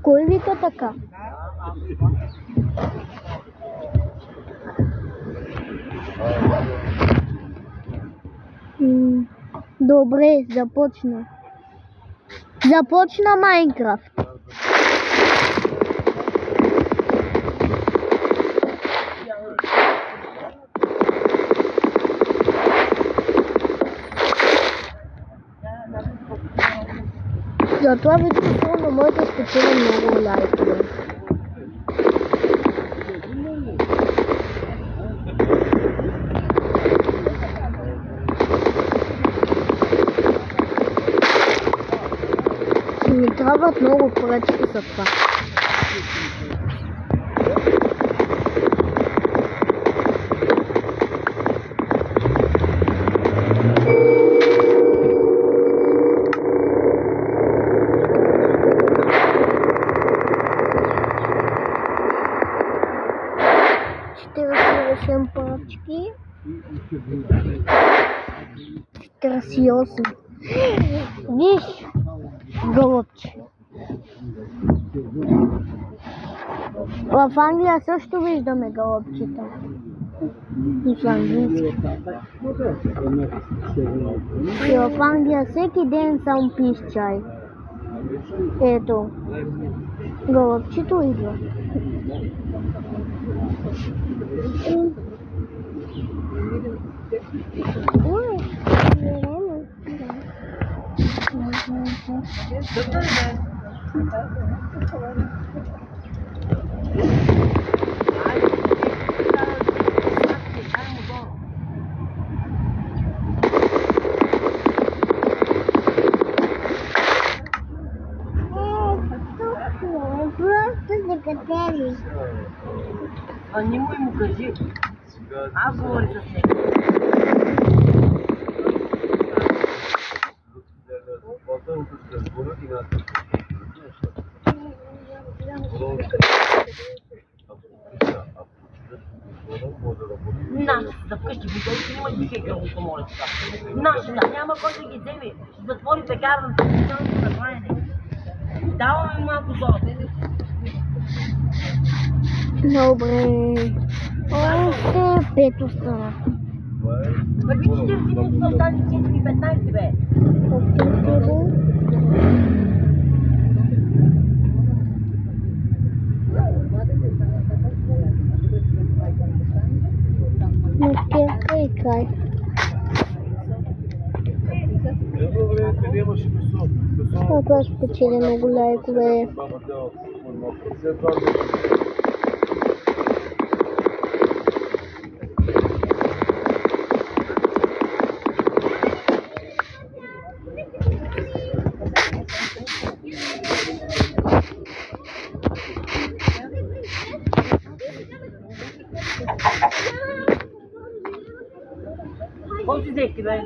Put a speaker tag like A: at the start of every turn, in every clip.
A: Кой вика така? Добре, започна. Започна Майнкрафт. Затова видеото може да спечели много лайкове. Ми трябват много поръчки за това. Ще разрешим поръчки. 48. Виж, гълъбче. В Англия също виждаме гълъбчета. В Англия всеки ден само пиеш чай. Ето, гълъбчето идва.
B: А не му кажи. Аз говоря с него. Нашата за вкъщи бутилки няма да ги кръвото, моля сега. Нашата няма кой да ги вземе. Ще затвори пекарната, ще да хранене. Даваме малко золото.
A: Добре. Още 5 остана.
B: Какви 40 минути да остане 4-15, бе?
A: Макерка и край. Това спечели много лайкове.
B: Кой си взехте, бе?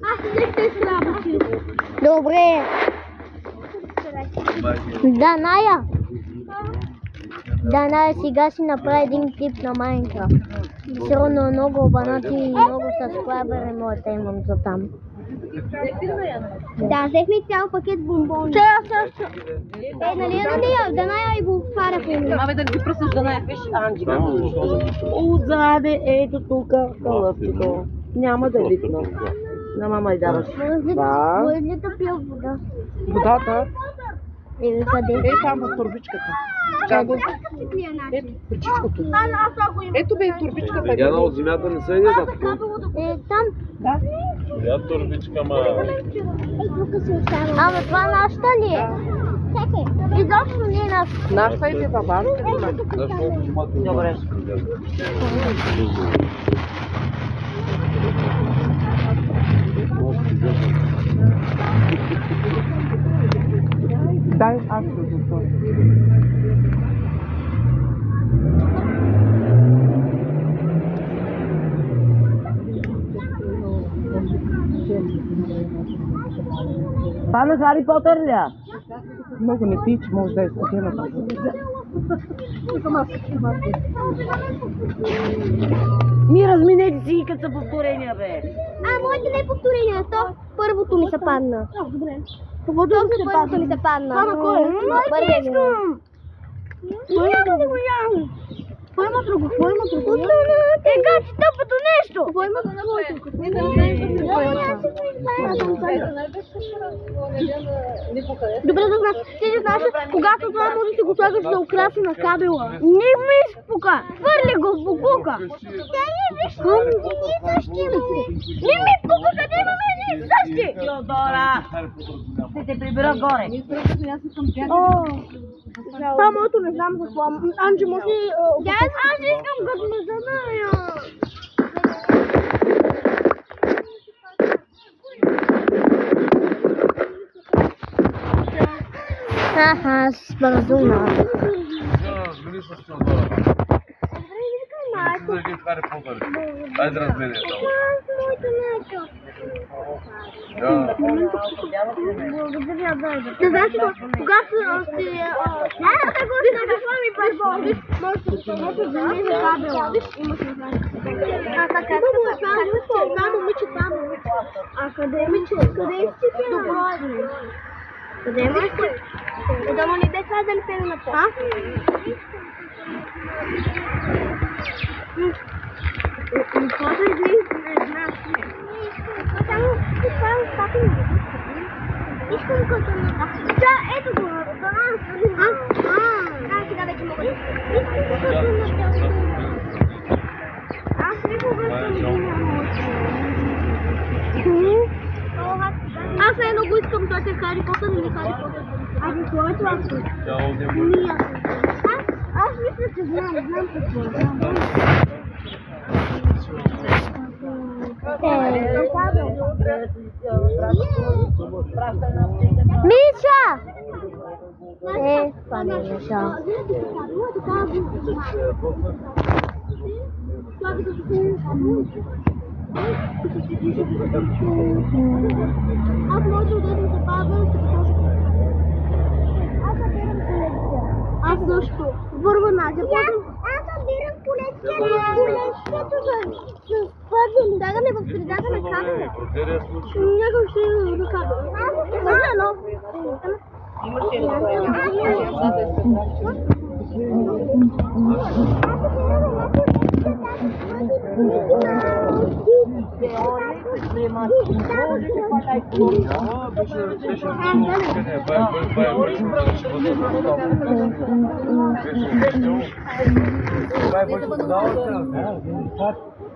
A: Аз взехте слабости. Добре. Даная. Даная сега си направи един клип на Майнкрафт. Сигурно много абонати и много сабскрайбъри може да имам за там. Да, взехме цял пакет бомбони. Също. Нали Даная и го хвара по име.
B: Абе да ги пръснеш Даная, виж Анджика. Отзаде, ето тук, кълъпчето. Няма да видно. На мама й даваш.
A: Може ли да пия вода?
B: Водата?
A: Къде?
B: Там в турбичката.
A: Къде?
B: Ето, причичкото. Ето бе турбичката.
C: Яна от земята не се еде да.
A: Там.
B: Да.
C: Я турбичка, ма.
A: Ама това нашата ли е? Чакай. Изобщо не е нашата.
B: Нашата е бабанска. Добре. Дай аз ще затворя. Спана Хари Потър ли?
D: Много не пич, може да е студена.
B: Ми разминете си и като са повторения, бе.
A: Моите не е повторения, то първото ми се падна. Първото ми се падна.
D: Това на кой?
A: Първият ми.
D: Няма да го ям. Кой има друго?
A: Тега ти тъпото нещо!
D: Кой има друго? Добре да знаеш. Ти не знаеш, когато това може да си го слагаш да украси на кабела.
A: Не ми изпука! Хвърли го в буклука! Не ми изпука, къде имаме едни същи!
B: Теодора! Ще те прибера горе.
D: Това моето не знам какво. Анджи, може ли...
A: Аз искам като ме заная! Ха-ха, споразумна.
C: Размени с Теодора. Да ги Хари Потър. Дай да размени това.
D: Не знаеш ли, когато си... Може да замени кабела. Имаш не знаеш. Това момиче. А къде е момиче? Къде е стикера? Добро е. Къде е момиче? Да му не бе казали пене на по. Какво е дни? Не знаеш. Само това стати ми. Искам като на... Да, ето го. Сега вече мога да... Аз никога съм Аз едно го искам, той е Хари Потър или Хари Потър. Какво е това? Аз мисля, че знам какво.
A: Миша! Това не е Миша.
D: Аз може да се бавя и се покажа. Аз също. Върва Надя.
A: Аз събирам колечкето с пъзели.
D: Да ми в средата на кабела.
C: Проверя случай.
D: Някак ще на кабела. Може едно.
B: Имаше ли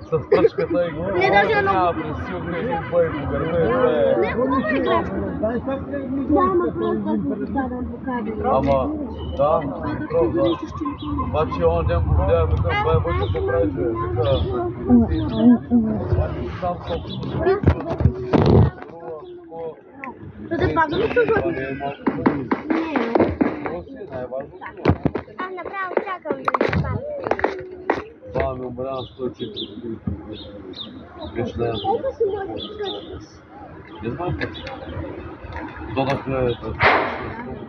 C: с пръчката и го.
D: Не, даже едно.
C: Пресилка един бой по гърба.
D: Не, хубава играчка. Да, ама просто
C: Ама, да, обаче он ден го видях, викам, това е бъде да прави човек. Сам собствено.
D: Да те пада ли съжу?
C: Това не е малко. Най-важното.
A: Аз направо чакам да ми падне.
C: Това ми умря на 104 години. Вече да е. Не знам как. Додахме да 100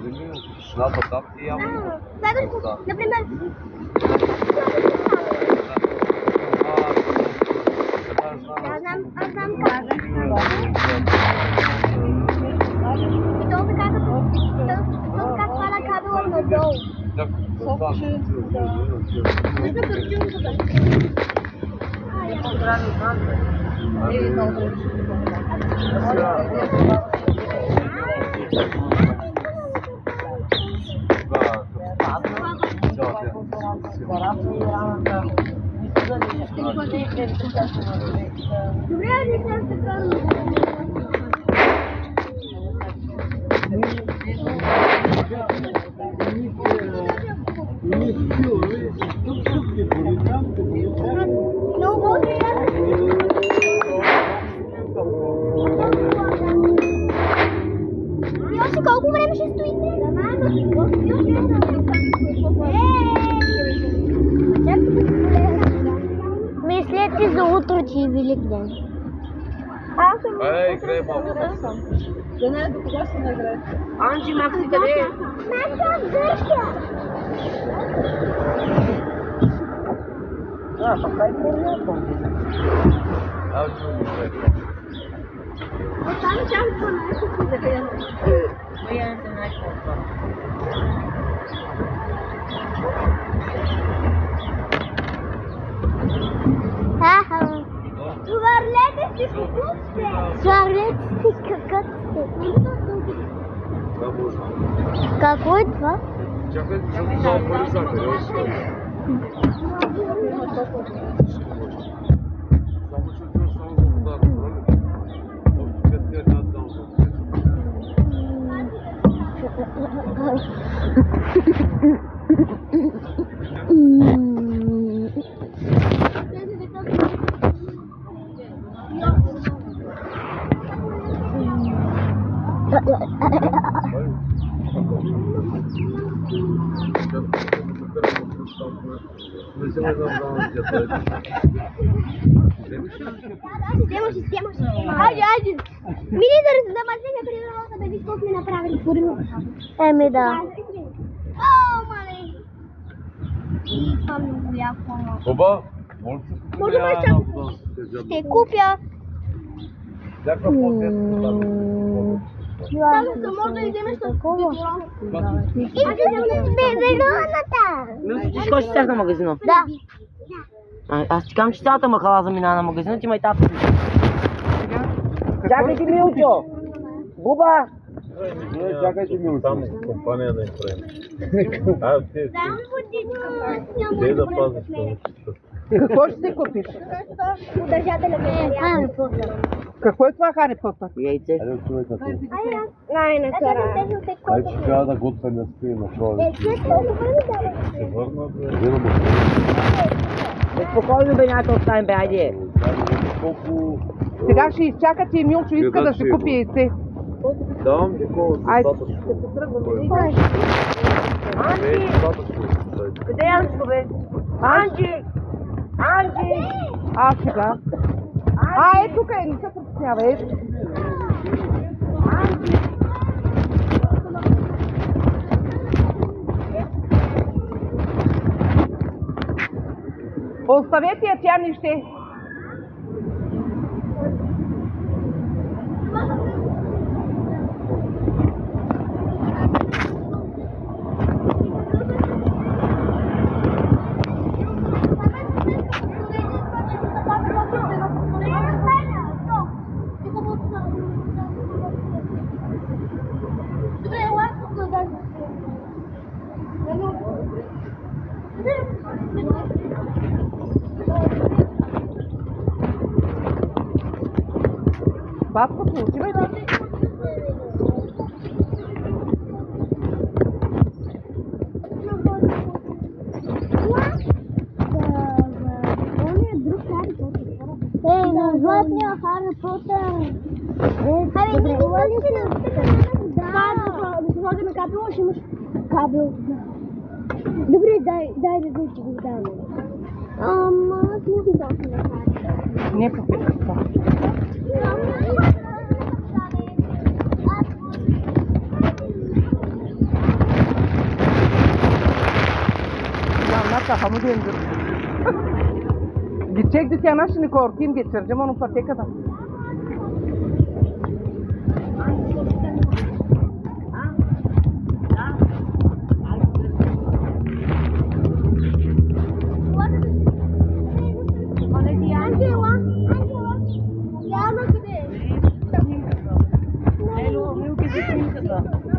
C: години, тишината там и явно.
A: Следващото, например, аз знам как. И то така хвана кабела надолу.
D: Добре, не се карам.
A: И още колко време ще стоите? Мислете за утре, че е Велик ден.
D: Аз съм
C: Айде, играй малко.
E: Да не, до кога ще награе?
B: Анджи, Макси, къде е? Пак ай по-рядко.
C: Аз ще го играй.
D: Оттам чак до нещо да гледам.
B: Моя не се най-какво.
D: Сварлете си кукуците!
A: Сварлете си какъците. Какво е това?
C: Чакай, защото това пари за къде още. Само че отиваш само за водата, нали? Още 5 лет над там за
D: Хайде! Мини да размаземе преди работа да видиш колко ми направили порно.
A: Еми да.
D: О, мале! И това много яко.
C: Оба,
D: Може да ще купя.
C: Някаква по-тесна
D: Там може да вземеш такова. И да вземеш бебелоната.
B: Милко, ти ще ходиш на магазина?
A: Да.
B: Аз ти казвам, че цялата махала заминава на магазина, ти ма и тапа. Чакай ти, Милчо! Буба!
C: Не, чакайте ми там компания да изправим. Те да пазиш това.
E: Какво ще си купиш?
D: Удържателя на
A: Хари Потър.
E: Какво е това Хари Потър?
B: Яйце.
C: Айде, отивай като.
D: най-накрая.
C: Айде, че трябва да готвя място и на това. Се върна, взема му.
B: Спокойно бе, няма да оставим бе, айде.
C: Колко...
E: Сега ще изчакате и Милчо иска да си купи яйце.
C: Давам ти колко
E: Айде.
C: достатъчно.
B: Анджи! Къде е Анджи, бе? Анджи! Анджи!
E: Сега. Тук е, не се притеснява, ето. Оставете я, тя не ще. Бабка, получивай да.
A: На златния Хари Потър.
D: Абе, не говори си на да сложим кабел, ще имаш кабел. Добре, дай да го дам. Ама, аз не го дам на Хари.
E: Не попитам това. Kamu döndür. Gidecektik yana şimdi korkayım geçireceğim onu patekada.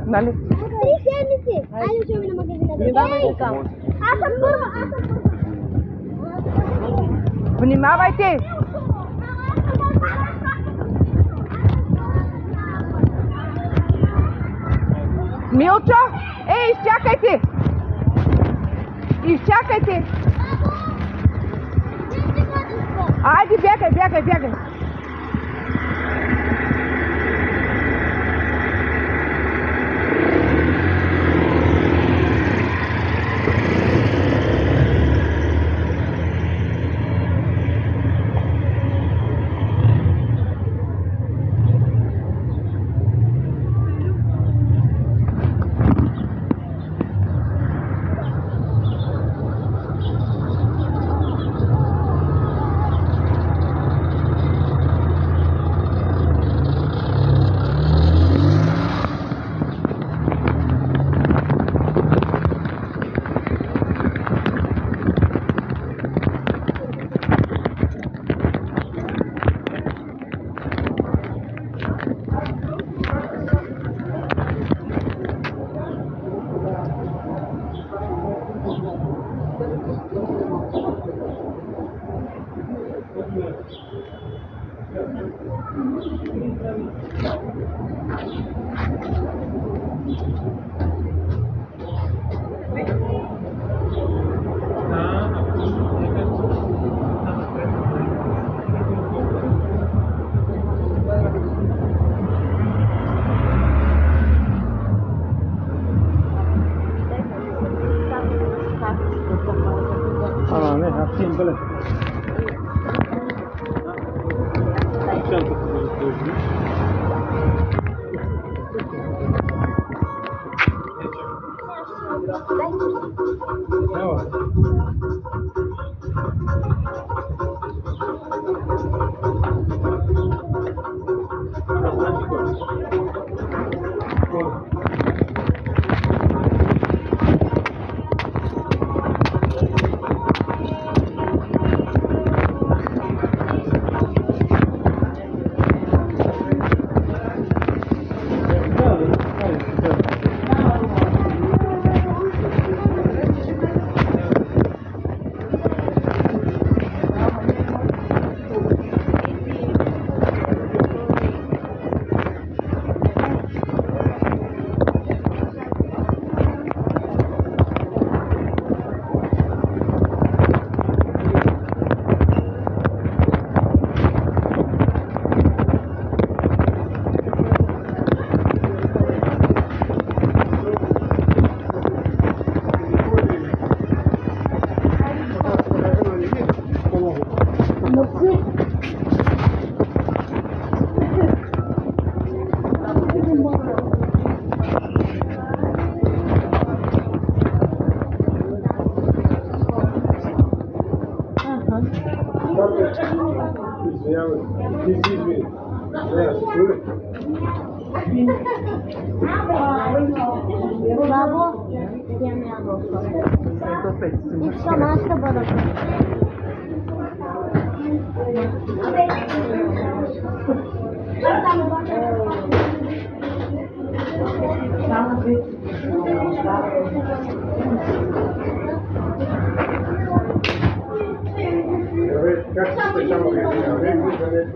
E: Нали?
D: Три седмици! Айде отиваме на магазина. Аз съм първа!
E: Внимавайте! Милчо! Изчакайте! Изчакайте! Айде, бягай!
C: Ne, yapayım böyle. Çantasını böyle koyayım. Ne var?
A: Бабо, я не ябълка. Искам аз да бъда.
F: Как се спечава Григория?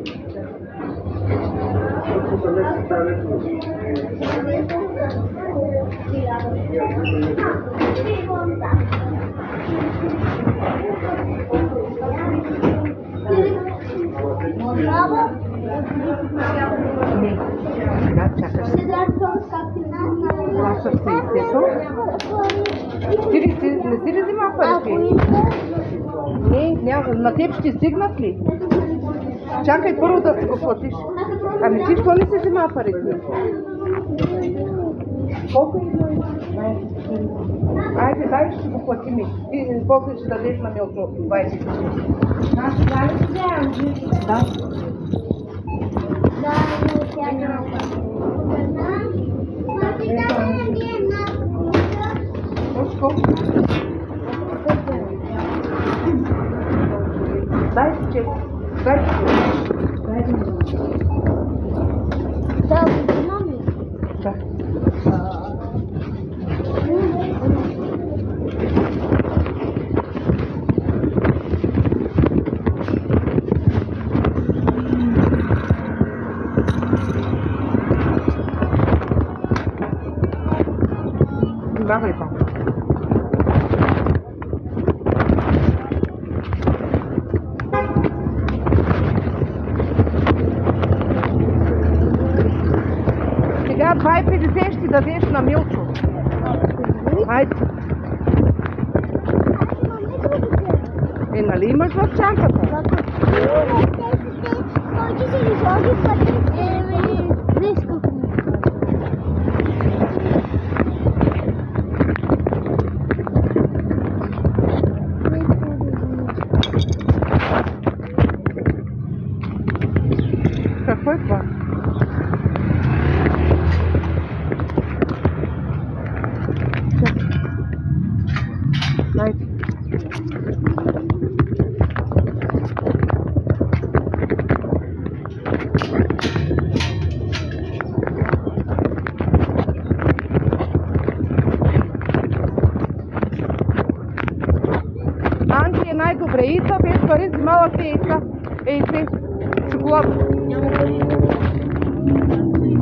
E: Ти не си ли взимал парите? Не, няма. На теб ще стигнат ли? Чакай първо да си го платиш. Ами ти що не си взимал парите? Колко е? Айде, дай ще го платим. Ти после ще дадеш на Милчо 20.
D: Аз сега ли си вземам?
E: Да. Дай си чек. Дай си чек.
A: Да, взимам ли?
E: Да. Бавай там. Сега 2,50 ще дадеш на Милчо. Хайде. Нали имаш в чантата? Какво е това? Дайте. Анти е най-добре. Иса без пари взимала се Иса. Ей, те, шоколад.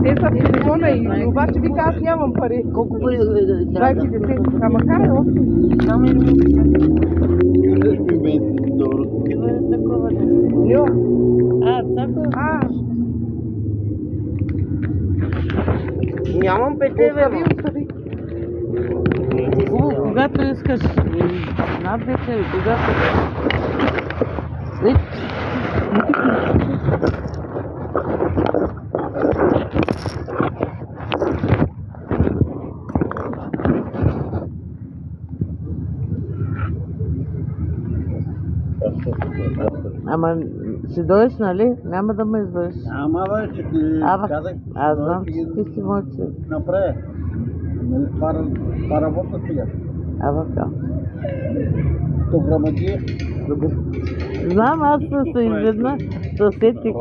E: Те са в телефона и обаче вика, аз нямам пари.
B: Колко пари
E: Дай ти 10. Ама карай още.
B: Само ли ми
E: Ньо.
B: Нямам пете, бе, ма.
E: Остави.
G: Когато искаш надвече, когато... Ама ще дойдеш, нали? Няма да ме извършиш.
H: Ама бе, че ти казах,
G: Аз знам, че ти си мой човек.
H: направя. Нали, това работа сега.
G: Така.
H: Програмадия.
G: Знам, аз се изведна съсетих.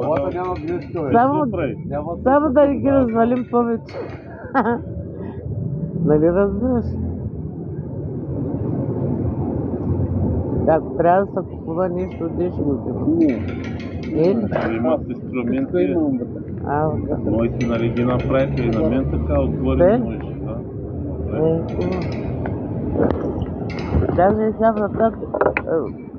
G: Само да ги развалим повече. Нали разбираш? Ако трябва да се купува нещо, де ще го взема? Не.
C: Имат инструменти,
H: Така.
C: моите нали ги направиха и на мен така, отгоре можеш, да.
G: Даже и сега вратата.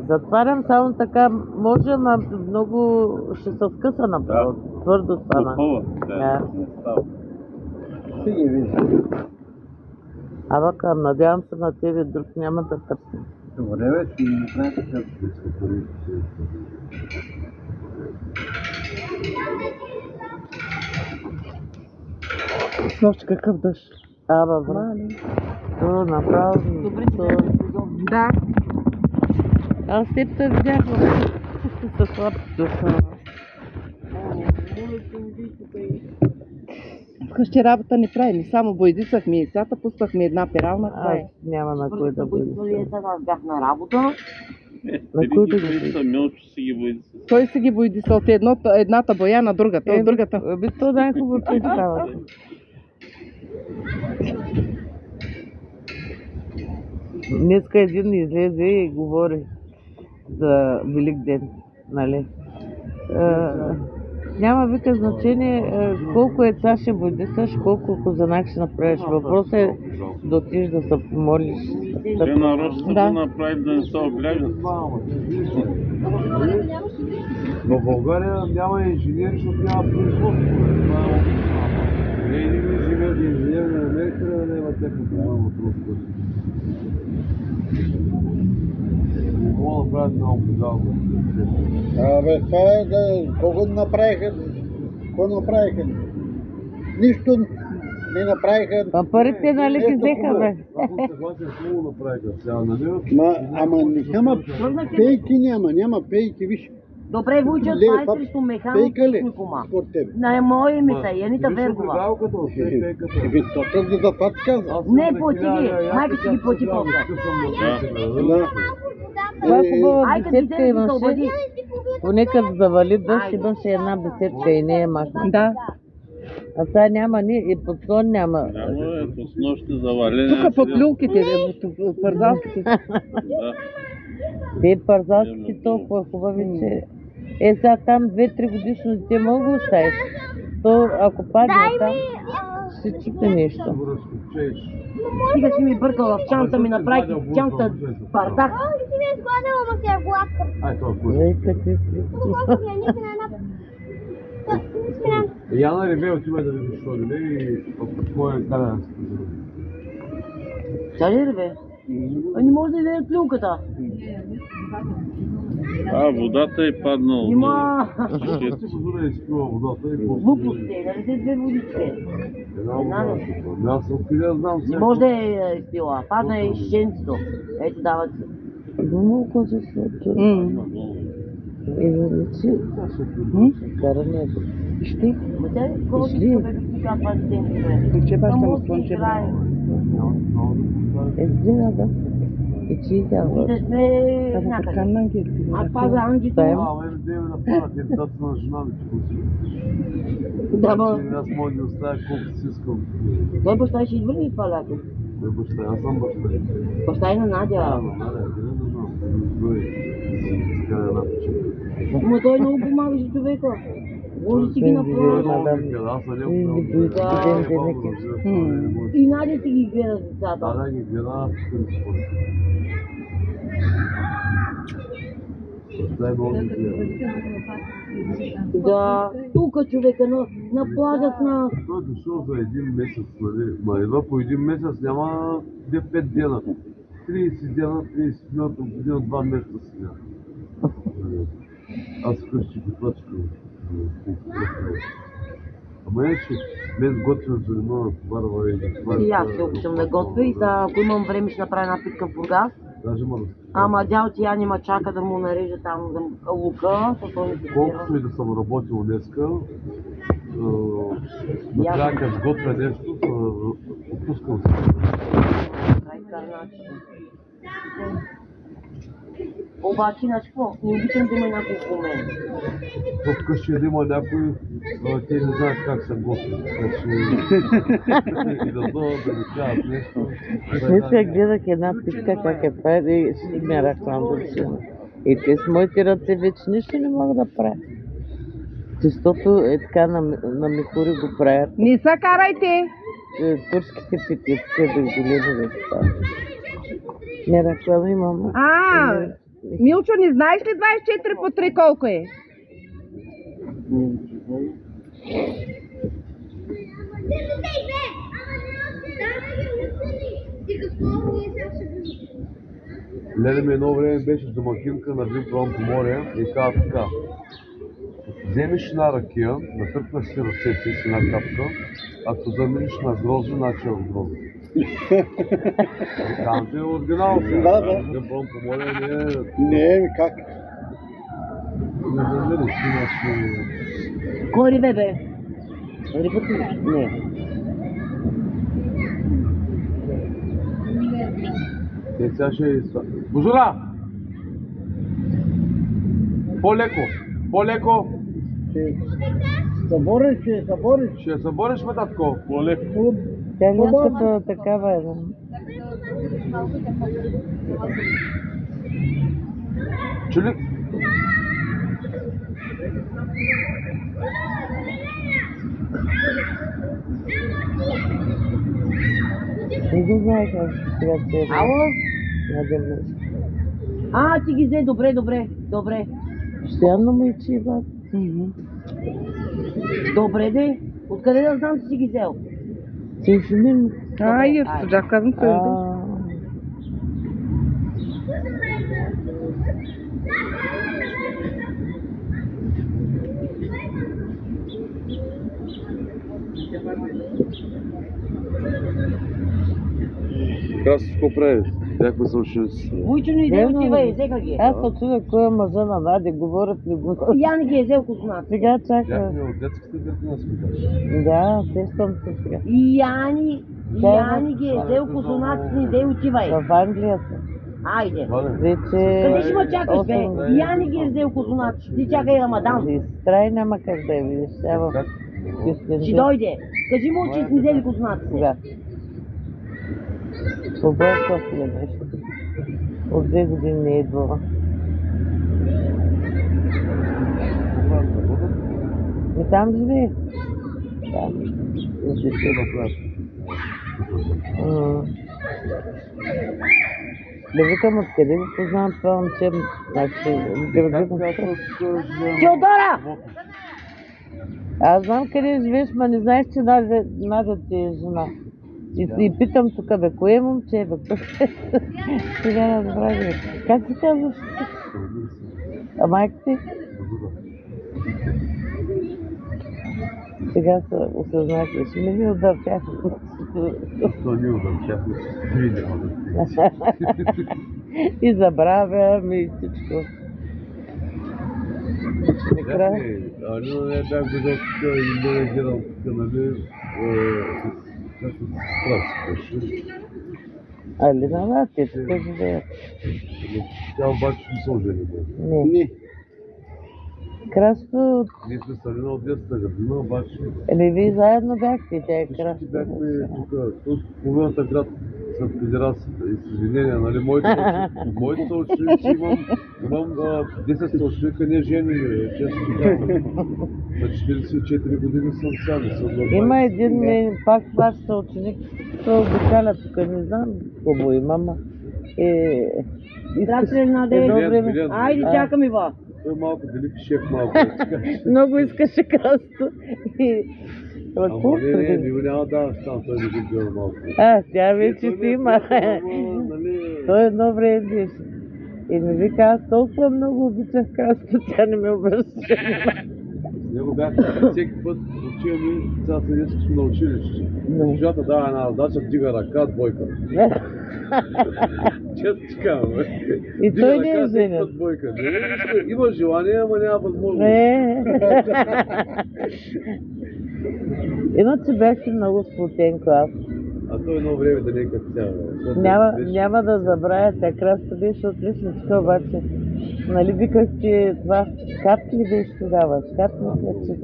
G: Затварям само така, може, ама много ще се скъса направо. Твърдо стана.
C: Готова, да, не става.
H: Ще ги видиш.
G: Абака, надявам се на тебе, друг няма да търсим.
H: Добре, бе, ще не знаеш как да се пари.
E: С нощ какъв дъжд.
G: Брат. То направо.
E: Да.
G: Аз теб те видях със слаб душа.
E: Вкъщи работа не правим, само бойдисахме яйцата, пуснахме една перална, това е.
G: Няма на кой да бъде.
B: Аз бях на работа.
G: На кой да го
C: бъде? Милчо си ги бъде.
E: Той си ги бойдиса от едната боя на другата, от другата.
G: То най-хубаво че става. Днеска един излезе и говори за Велик ден, нали? Няма вика значение колко яйца ще бодисаш, колко козанак ще направиш. Въпросът е да отидеш да се помолиш.
C: Те нарочно да го направи да не се облягат.
F: В България няма инженери, защото няма производство. Не един живеят инженери на Америка, да няма техното малко просто. Не мога да правят много подалко.
H: Абе, това е да... Кого направиха? Кого направиха? Нищо не направиха.
G: Парите нали ги взеха, бе?
F: Аз съм съгласен, с много направиха сега, нали?
H: Ама няма пейки, няма пейки, виж.
B: Добре, Вуйчо, това е срещу
H: Пейка ли?
B: механикума.
H: Според тебе.
B: На моя ми са, Янита Вергова.
H: Еми, точно за това ти казвам.
B: Не, плати ги, майка си ги плати после.
G: Това хубава
B: Айде,
G: беседка
B: ти се
G: имаше.
B: освободи.
G: Понекът завали дъжд, имаше една беседка и не е махна.
E: Да.
G: А сега няма и подслон няма.
C: Няма, ето с нощи завалени.
E: Тук под люлките, парзалките.
C: Да.
G: Те парзалките толкова хубави, че... Сега там 2-3 годишно дете мога да оставиш. То ако падне там, ще чупи нещо.
B: Стига си ми бъркал в чанта, ми направи чанта бардак.
D: Ти ми е сгладала, ама се я главка.
G: Ей, къде си?
F: Яна Реве отива да видиш що ли и кой е кара да се позири.
B: Чали ли бе? Не може да видят люлката.
C: Водата е паднала.
B: Нима.
F: Ще си позора да изпива водата и после...
B: Глупости, нали се две водички?
F: Аз откъде да знам
B: Не
F: сега.
B: може да е изпила. Падна и шишенцето. Ето дават се.
G: Думал, какво се случва? Личи. Каране.
E: Ще?
B: Ма тя е колко ти бе да ти казва шишенцето?
E: Че баща му слънче.
G: Гледа, да. И че и тя
B: Да сме
E: Така
B: някъде.
E: на ангелите.
B: Аз паза анджито.
G: Таем.
F: Мен да има да падат децата на жена ми, че
B: Да, ма.
F: аз мога да оставя колкото си искам.
B: Той баща ще извърни това лято.
C: Баща, аз съм баща.
B: Баща и на Надя. Но той много помагаше човека. Може си ги направи. И Надя си ги гледа децата.
C: Да, ги гледа.
B: Да, тук човека на плажа с нас.
C: Той е дошъл за един месец, нали? Ма едва по един месец няма 5 дена. 30 дена, 30 минута, година, 2 месеца сега. Аз вкъщи готвачкам. Ама е, че мен готвя зелено на товарва и това.
B: И аз се обичам да готвя и ако имам време ще направя една питка в Бургас. Ама дял ти Яни ма чака да му нарежа там за лука.
C: Колкото и да съм работил днеска, накрая като сготвя нещо, отпускам се.
B: Обаче, знаеш какво? Не обичам да има някой по мен.
C: То вкъщи да има някой, те не знаят как се готви. И да дойдат да ми кажат нещо.
G: Мисля, гледах една питка как е прави и си мярах там да си. И те с моите ръце вече нищо не мога да правя. Защото е така на мехури го правят.
E: Не се карайте!
G: Турските пити, те да големи да стават. Мераклам имам.
E: Милчо, не знаеш ли 24 по 3 колко е?
C: Леля ми едно време беше домакинка на Вимплан по море и каза така. Вземеш една ракия, натъркнаш си ръцете с една капка, ако заминеш на грозо, значи в грозо. Там ти е оригинал сега.
H: Да.
C: Вимплан по море не е...
H: Не, как?
C: Не заминеш, иначе...
B: Кой рибе бе? Рибата ли? Не.
C: Те сега ще е... Божура! По-леко! По-леко!
H: Събориш.
C: Ще я събориш, ме, татко? По-леко.
G: Тя някаква такава е.
C: Чули?
G: Не го знаеш, аз сега ще е.
B: Ало? Ти ги взе, добре.
G: Постоянно ме ичи, бат.
B: Добре, де. Откъде да знам, че си ги взел?
G: Ти си мен.
E: Чак казвам също.
C: Красо, какво прави? Бяхме за уши.
B: Войчо не иде, отивай, взеха ги.
G: Аз се чудя кой е мъжа на Надя, говорят ли го.
B: Яни ги е взел космат.
G: Сега чака.
C: Бяхме от детската градина, сме даже.
G: Да, сещам се сега.
B: И Яни ги е взел космат, не иде, отивай.
G: В Англия са.
B: Айде.
G: Вече...
B: Къде ще ме чакаш, бе? Яни ги е взел космат, ти чакай Рамадан.
G: Страй няма как да я видиш. Сега в
B: Ще дойде. Кажи му, че сме взели космат.
G: Кога? По Бълков ли беше? От 2 години не е идвала. И там живее. Там. Да викам откъде го познавам това момче.
B: Теодора!
G: Аз знам къде живееш, ма не знаеш, че Надя ти е жена. И питам тук, бе, кое е момче, бе? Сега разбрах, как се казваш? А майка ти? Сега се осъзнах, че ще ми удърчах.
C: То ни удърчах,
G: И забравям и всичко.
C: Алина не бях видял тук и не е гледал тук, нали, както страшно.
G: Алина, да, те тук живеят.
C: Тя обаче не се ожени.
G: Не. Красо...
C: Ние сме с Алина от детската градина, обаче...
G: Вие заедно бяхте, тя е Красо.
C: Бяхме тук, от половината град съм федерация, с извинения, нали, моите съученици имам 10 съученика, не жени, често казвам. На 44 години съм сам, не съм нормален.
G: Има един, пак ваш съученик, той обикаля тук, не знам какво има, ма
B: Здравейте, Наде. Айде, чакаме вас.
C: Той малко дали шеф малко.
G: Много искаше красто.
C: Ама не, няма да стан, той не би бил малко.
G: Тя вече си има. Той едно време беше. И ми вика, аз толкова много обичах красто, тя не ме обръщаше.
C: С него бях всеки път учим и сега се днес на училище. Госпожата дава една задача, дига ръка, двойка. Често ти казвам, бе.
G: И той не е женен.
C: Има желание, ама няма възможност.
G: Иначе бяхте много сплотен клас.
C: А той едно време да не е като цяло.
G: Няма да забравя, тя красата беше отличничка, обаче. Нали викахте това, скат ли беше тогава? Скат мисля, че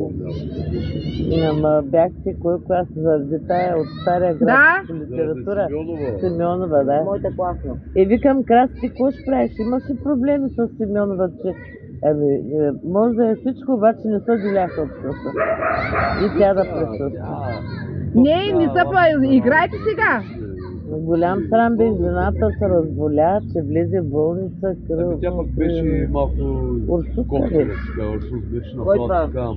G: ама бяхте кой клас за детая от Стария град по литература? Симеонова, да.
B: Моята класна.
G: Викам, Красти, какво ще правиш? Имаше проблеми с Симеонова, че може да е всичко, обаче не са деляха от класа. И тя да присъства.
E: Не са па, играйте сега.
G: Голям срам бе, жената се разболя, че влезе в болница.
C: Тя пък беше малко готина, Урсус беше направо така.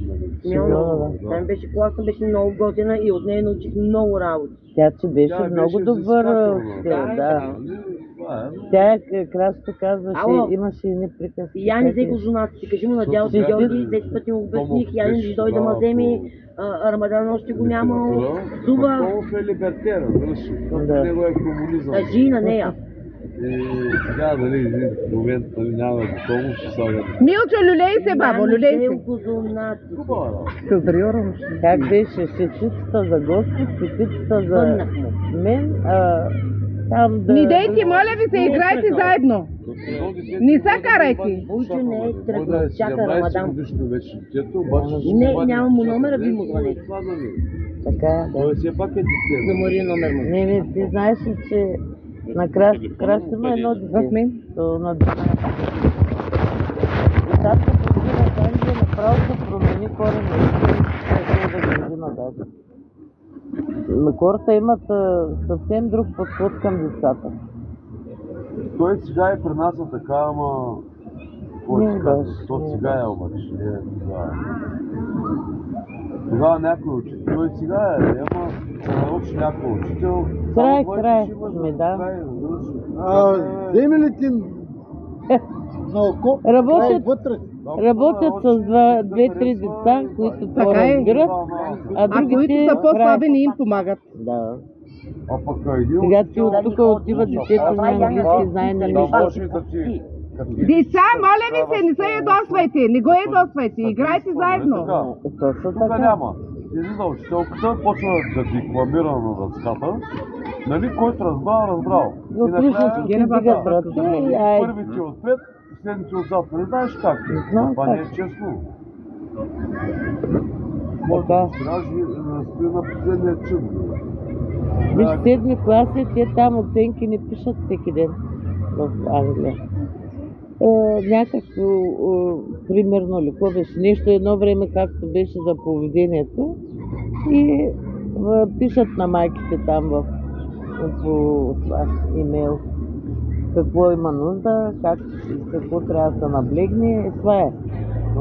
B: Тя беше класна, беше много готина и от нея научих много работи.
G: Тя че беше много добър. Да. Тя красото казваше, имаше и непрекъснато.
B: И я не взех жената си, кажи му на дядото Георги, 10 пъти му обясних, я не дойде да ме вземе, Рамадан още го няма, Суба.
C: Колов е либертера, него е комунизъм.
B: Кажи на нея.
C: И сега, нали, един момент, нали, няма готовност, ще слагат.
E: Милчо, люлей се, бабо, люлей се.
G: Как беше шестицата за Господ, петицата за мен, там да...
E: Не дейте, моля ви се, играйте заедно. Не се карайте.
B: Бойчо не е тръгнал, чака Рамадан. Не, няма му номера, ви му звънете.
G: Така, да.
B: Намери номер му.
G: Не, ти знаеш ли, че на Красто има едно дете. В мен? На 12. И татка почина там, че направо се промени корена. Да ги взима даже. Хората имат съвсем друг подход към децата.
C: Той сега е при нас така, ама... То сега е обаче, не е тогава. Тогава някой учител, той сега е, ама научи някой учител.
G: Край, сме, да.
H: Вземе ли ти на око?
G: Работят с две-три деца, които по-разбират, а
E: които са по-слаби не им помагат.
G: Да.
C: А пък един...
G: Сега ти от тук отива детето на английски, знае на нищо.
E: Деца, моля ви се, не се ядосвайте, не го ядосвайте, играйте заедно.
G: Точно
C: тук
G: така.
C: няма. Излиза учителката, почва да декламира на дъската. Нали, който разбрал. И накрая първите отпред, последните отзад. Не знаеш как. Това не е честно.
G: Така.
C: Стои на последния чин.
G: Виж, 7 класи, те там оценки не пишат всеки ден в Англия. Някакво, примерно, ли, какво беше? Нещо едно време, както беше за поведението. И пишат на майките там по имейл какво има нужда, какво трябва да се наблегне. Това е.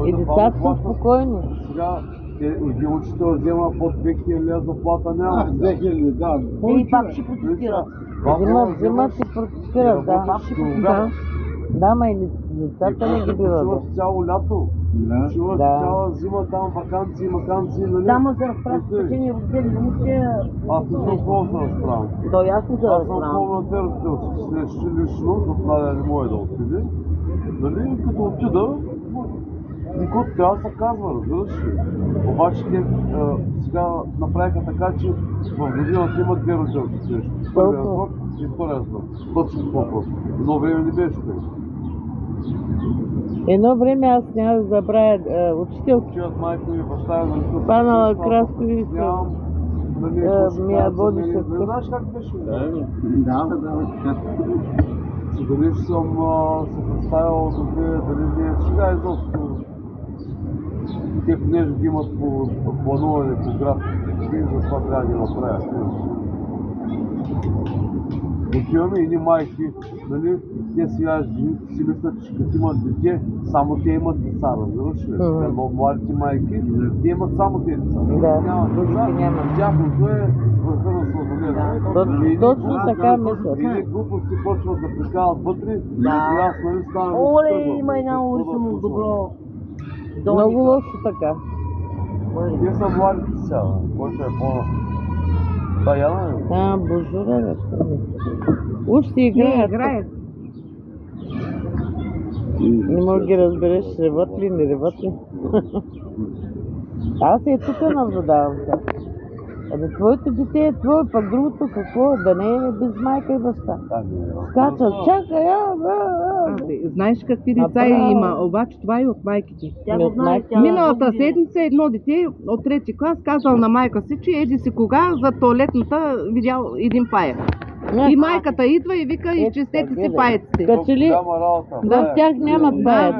G: И децата са спокойни.
C: Сега един учител взема под 2000 лева заплата, няма.
H: 2000, да.
B: И пак ще протестират.
G: Взимат и протестират, да. Да, ма и децата не ги биват.
C: Чуваш цяло лято. Чуваш цяла зима, там ваканции, нали?
B: Да, ма се разправят спечени родители, но ще...
C: Аз не съм хубаво се разправям.
B: То ясно се разправям.
C: Аз съм хубаво на две родителски срещи лично, защото Надя не може да отиде. Нали, като отида, никой трябва да се казва, разбираш ли? Обаче те сега направиха така, че в годината има две родителски срещи. Първия срок и втория срок. Точно по-просто. Едно време не беше така.
G: Едно време аз няма да забравя учител.
C: Учиват майка ми, баща ми,
G: Панала Краскови. ми я водеше
C: Не
G: вкъщи.
C: знаеш как беше?
H: Да, така.
C: Дали съм се представил добре, дали не. Сега изобщо те понеже ги имат по плануване по график и затова трябва да ги направят. Отиваме едни майки, нали, те сега жените си мислят, че като имат дете, само те имат деца, разбираш ли? Но младите майки, те имат само те деца.
G: Да,
C: Нямат деца,
G: няма.
C: тяхното е върха на свободена.
G: Точно така мислят.
C: Или глупости почват да прикават вътре, и аз нали ставам
B: Оле, има една улично добро.
G: Много лошо така.
C: Те са младите сега, който е по... Да, Яна е.
G: Божура, бе. Уж си играят.
E: Играят.
G: Не мога да ги разбереш, реват ли, не реват ли. Аз е тук наблюдавам. Абе, твоето дете е твое, пък другото какво е? Да не е без майка и баща. Скачат, чакай,
E: Знаеш какви деца
G: Направо.
E: има, обаче това е от майките.
B: Тя го знае, тя
E: Миналата седмица едно дете от трети клас казал на майка си, че еди си кога за туалетната видял един паек. И майката идва и вика, изчистете си паеците.
G: Като че ли в тях нямат паят.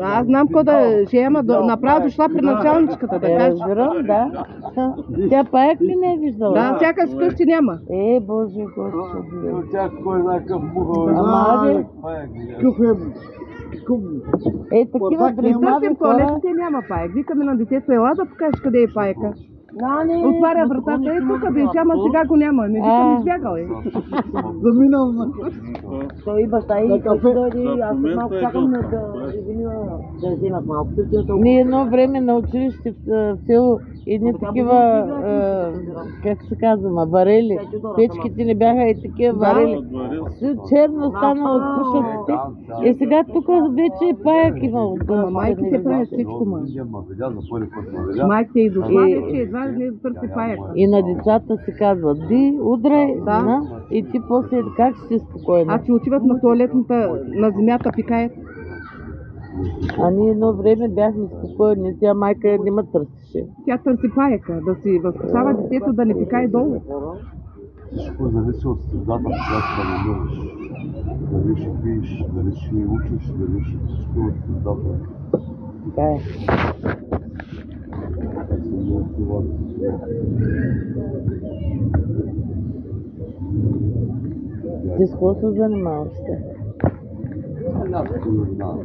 E: Аз знам какво да ще има, направо дошла при началничката да каже.
G: Разбирам, да. Тя паек ли не е виждала?
E: Да, сякаш вкъщи няма.
G: Боже Господи.
C: От тях кой знае какъв муха.
G: Ама, бе.
H: Какъв е...
G: Такива
E: И
G: дрезнави
E: търсим
G: хора.
E: туалетите няма паек. Викаме на детето, ела да покажеш къде е паека. Отваря вратата, тук беше, ама сега го няма. Не викам, избягал е.
H: Заминал на...
B: Той и баща и
H: На
B: като
H: кафе.
B: дойде, аз малко чакам да вземат малко.
G: Ние едно време на училище в село едни такива, как се казва, варели. Печките не бяха и такива варели. Все черно станало от пушаците. И сега тук вече е паяк има от
E: Ама майките правят всичко, ма. Майките и дошла вече едва не търси паяка.
G: И на децата се казва, ди, удрай, и ти после как си спокойна.
E: А че отиват на туалетната, на земята пикаят.
G: А ние едно време бяхме спокойни, тя майка не ме търсеше.
E: Тя търси паяка, да си възпитава детето да не пикае долу.
C: Всичко зависи от средата, в която да намираш. Дали ще пиеш, дали ще учиш, дали ще всичко от средата.
G: Така е. Ти с какво се занимаваш те?
C: Лятото не знам.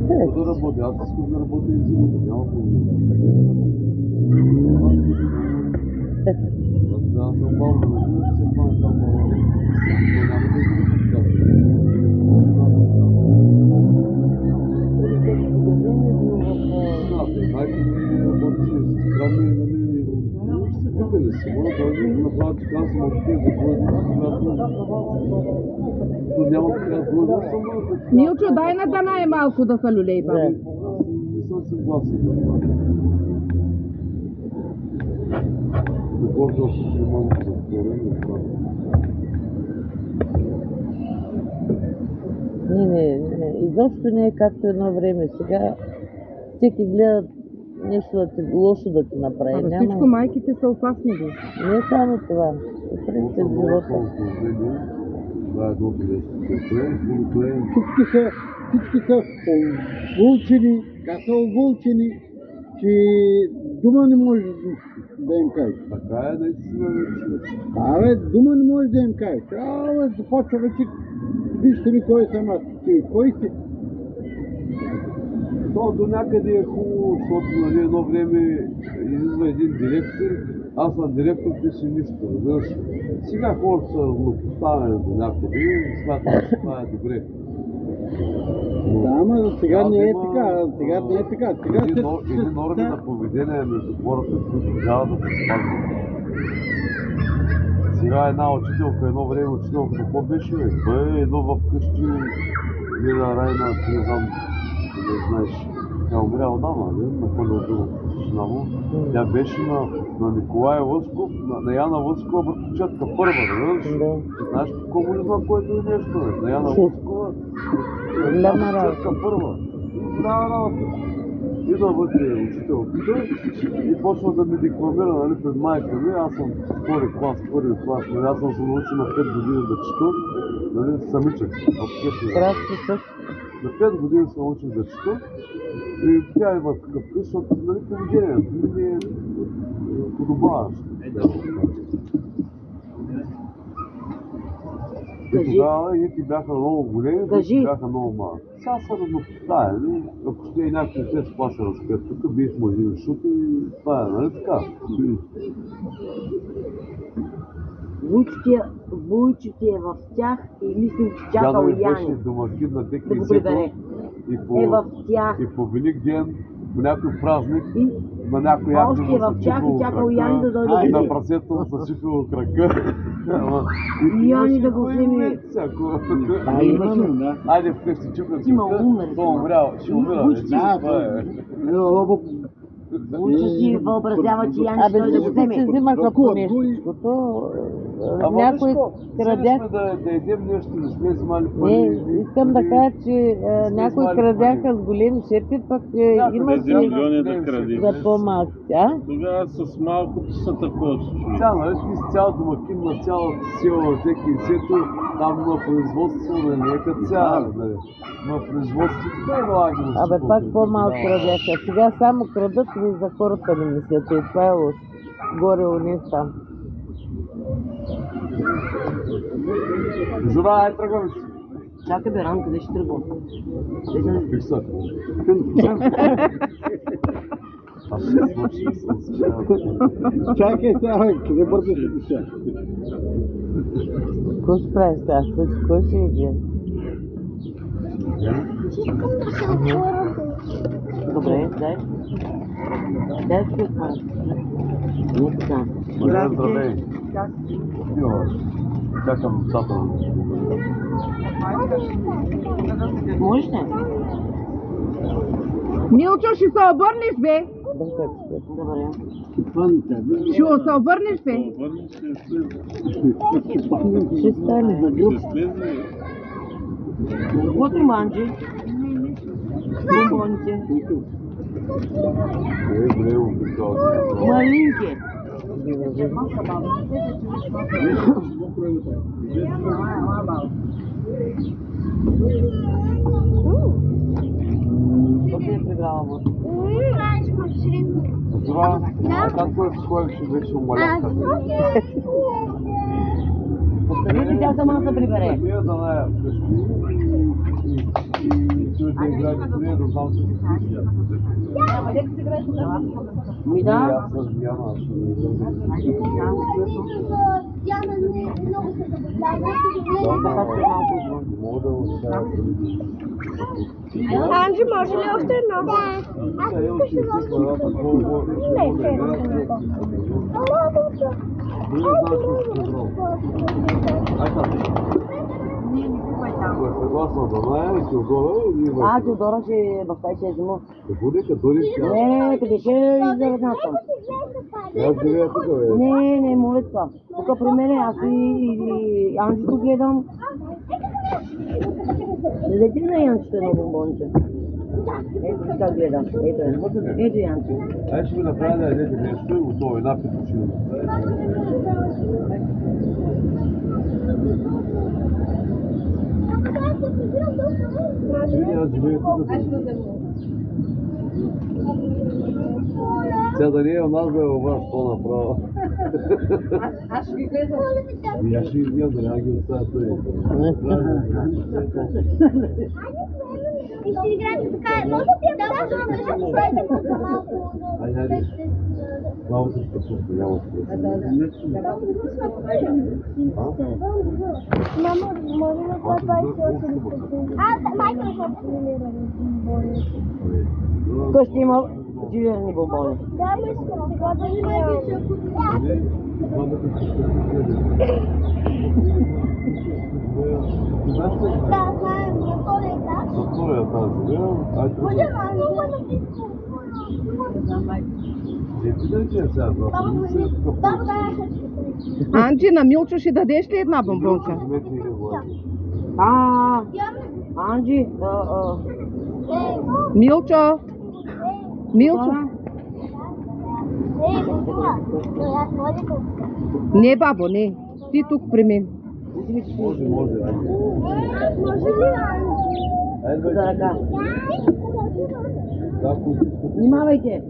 C: Да работя, аз искам да работя и зимата, няма проблем. Аз съм малко да разбира, че се хвана там няма да
E: Милчо, дай на Данай малко да се люлей, баби.
C: Не съм съгласен. Започвал се, че малко за вторе.
G: Не, изобщо не е както едно време. Сега всеки гледа нещо лошо да ти направи.
E: Всичко майките са опасни.
G: Не само това. В принцип живота.
C: Това е много нещо.
H: Всички са овулчени, как са овулчени, че дума не може да им кажеш.
C: Така е, наистина
H: Абе, дума не може да им кажеш. Абе, започва вече, вижте ми кой съм аз. Кой си?
C: То до някъде е хубаво, защото едно време излиза един директор, аз съм директор, ти си нищо, разбираш. Сега хората са равнопоставени до някъде и смятам, че това е добре.
H: Да, ама сега не е така, сега не е така.
C: Един норми на поведение между хората, които трябва да се спазват. Сега една учителка, едно време учителка, какво беше? Едно вкъщи, гледа Райна, не знам, не знаеш, тя умря отдавна, на пълно жена му. Тя беше на Николай Лъсков, на Яна Лъскова, братовчетка първа, знаеш? Знаеш по комунизма, което е нещо, на Яна Лъскова,
G: Голяма работа.
C: Четка първа. Голяма работа. Идва вътре учителката и почва да ми декламира, нали, пред майка ми. Аз съм втори клас, първи клас, нали, аз съм се научил на 5 години да чета, нали, самичък.
G: Краско също.
C: На 5 години се научих да чета и тя има такъв къс, защото, нали, поведението ми е подобаващо. И тогава едните бяха много големи, другите бяха много малки. Сега са равнопоставени. Ако ще и някакви дете с класа разпят тук, бихме един шут и това е, нали така?
B: Вуйчо ти е в тях и мислим, че чакал
C: Дядо ми
B: Яни.
C: беше домакин на
B: Да
C: Деки
B: го
C: и Сето
B: прибере. Е в тях.
C: и по Велик ден, по някой празник,
B: И
C: на някой ягод
B: още е в тях и чакал Яни да дойде.
C: и на прасето му са чипило крака.
B: И Яни да го вземе.
H: Имам, да.
C: Айде вкъщи чупят
B: Има
C: крака,
B: умер,
C: то умрял, ще умира.
H: Да,
B: Вуйчо си въобразява, че Яни ще
G: Абе,
B: дойде да го
G: всички си
B: вземе.
G: взимаха по нещото. Някой крадяха.
C: Да едем нещо, не сме взимали
G: Не,
C: пари.
G: искам да кажа, че някои крадяха с големи шерпи, пък имаше
F: милиони да кради.
G: за по-малки.
F: Тогава с малкото са такова.
C: Сега, нали, ти си цял домакин на цялата сила на Деки и Сето, там има производство, не е като цяло, нали. Има производство, това е лаги.
G: Абе, пак по-малко крадяха. Сега само крадат и за хората не мислят. И това е лошо. Горе униз там.
C: Жура, ай тръгваме си.
B: Чакай бе, Ран, къде ще тръгвам?
C: Писа. Аз ще се случи, съм се
H: Чакай сега, къде бързаш да се?
G: Какво ще правиш сега? Кой ще е вие?
B: Добре, дай. Дай си отпара. Не така.
C: Здравей. Чакам децата.
B: Можеш ли?
E: Милчо, ще се обърнеш, бе!
B: Добре.
E: Ще се обърнеш, бе!
G: Ще стане.
B: Какво ти манджи? Бомбоните. Малинки. Какво ти е прибрала вода?
C: Жура, как е с кой ще беше умаляка?
B: Оставете тя сама да се прибере.
C: Вие да не е вкъщи и чуете играете преди да знам, че се случи.
B: Ми да.
C: Аз съм Диана, ще ви
D: Диана много се забавлява.
C: мога да оставя.
D: Анджи, може ли още едно? Да. Аз искам да
B: Теодора ще е в тази ще взема.
C: Не,
B: къде ще изравна съм.
C: аз живея тук, бе.
B: Не, моля това. Тук при мен аз и Анджито гледам. Лети на Янчето едно бомбонче. Ето така гледам. Ето Янче.
C: Ай ще ми направя да ядете нещо и готово, една петушина. Аз живея тук. Сега да не е у нас, бе, у вас, то направо.
E: Аз ще ги гледам.
C: И аз ще изгледам, да няма ги оставя той.
D: И ще играем така. Може да пием вода, защото слайдем за малко.
C: Айде. Малко ще пътувам, няма стрес.
D: Мама, може да това 28 майка не ще
B: Тук ще има дюлерни бомбони.
D: Да, ме искам сега да живеем. Да, знаем, на втория етаж.
C: На втория етаж живеем. Айде,
D: Може да много е написано. Баба,
E: Анджи, на Милчо ще дадеш ли една бомбонка?
C: Вземете и го.
B: А, Анджи,
E: Милчо! Милчо! Не, бабо, не. Ти тук при мен.
C: Може. Айде,
B: за ръка.
A: Внимавайте!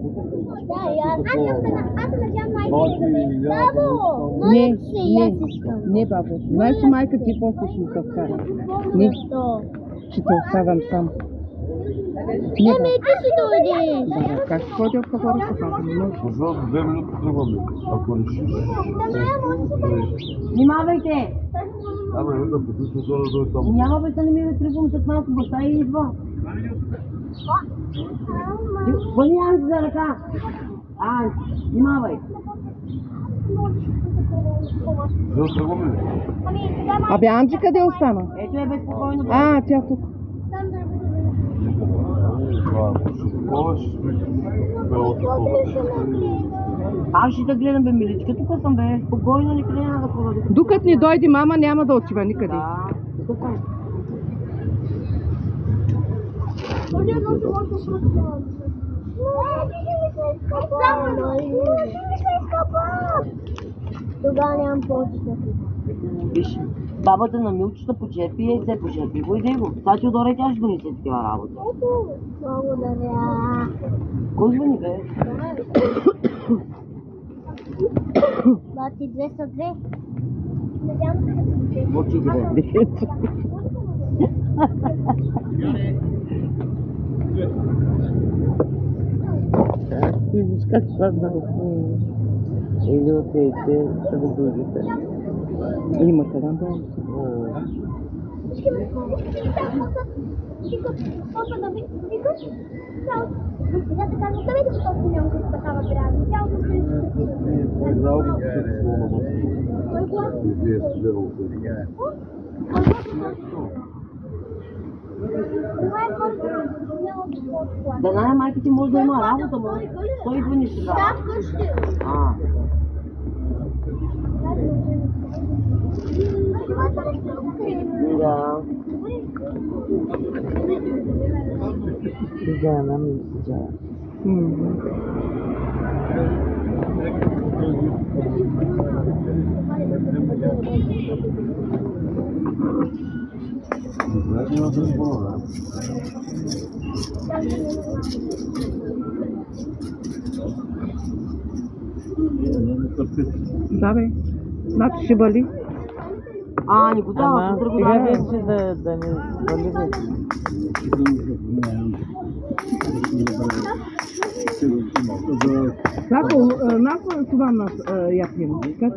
E: Не, бабо. Знаеш, че майка ти после ще ми се вкара. Не, ще те оставям сам.
A: Ти си дойди!
E: Да, как ще ходя от хората, бабо? Не може.
C: пожалуйста, 2 минути тръгваме. Ако решиш.
B: Внимавайте!
C: Ама не да потиснеш да дойде там.
B: Няма бе, да не ми тръгвам след малко, баща и идва. Хвани Анджи за ръка! Внимавай!
C: Да тръгваме ли?
E: Абе, Анджи къде остана?
B: Ето е безпокойно.
E: Тя тук.
C: Това ще стои белото това.
B: Аз ще да гледам, бе, миличка, тук съм, бе. Спокойно, никъде няма да ходя.
E: Докато не дойде мама, няма да отива никъде.
B: Да, тук съм.
A: Тогава нямам почта.
B: Виж, бабата на Милчета почерпи и се почерпи го и него. Сега ти удора и тя ще донесе такива работи.
A: Благодаря.
B: Кой звъни, бе?
A: Бати 202.
B: Мълчи ги, бе.
G: Виж как падна или отидете да го другите.
E: Имате една болница.
B: Да, най майка ти може да има работа, но той идва ни сега. Да.
G: Сиджана ми сиджана.
E: Да, бе. Значи ще бали.
B: Не го дава,
G: Ама
B: друго
G: сега
B: да
G: вече да не вали вече.
E: Како, нако това нас я пием? Как?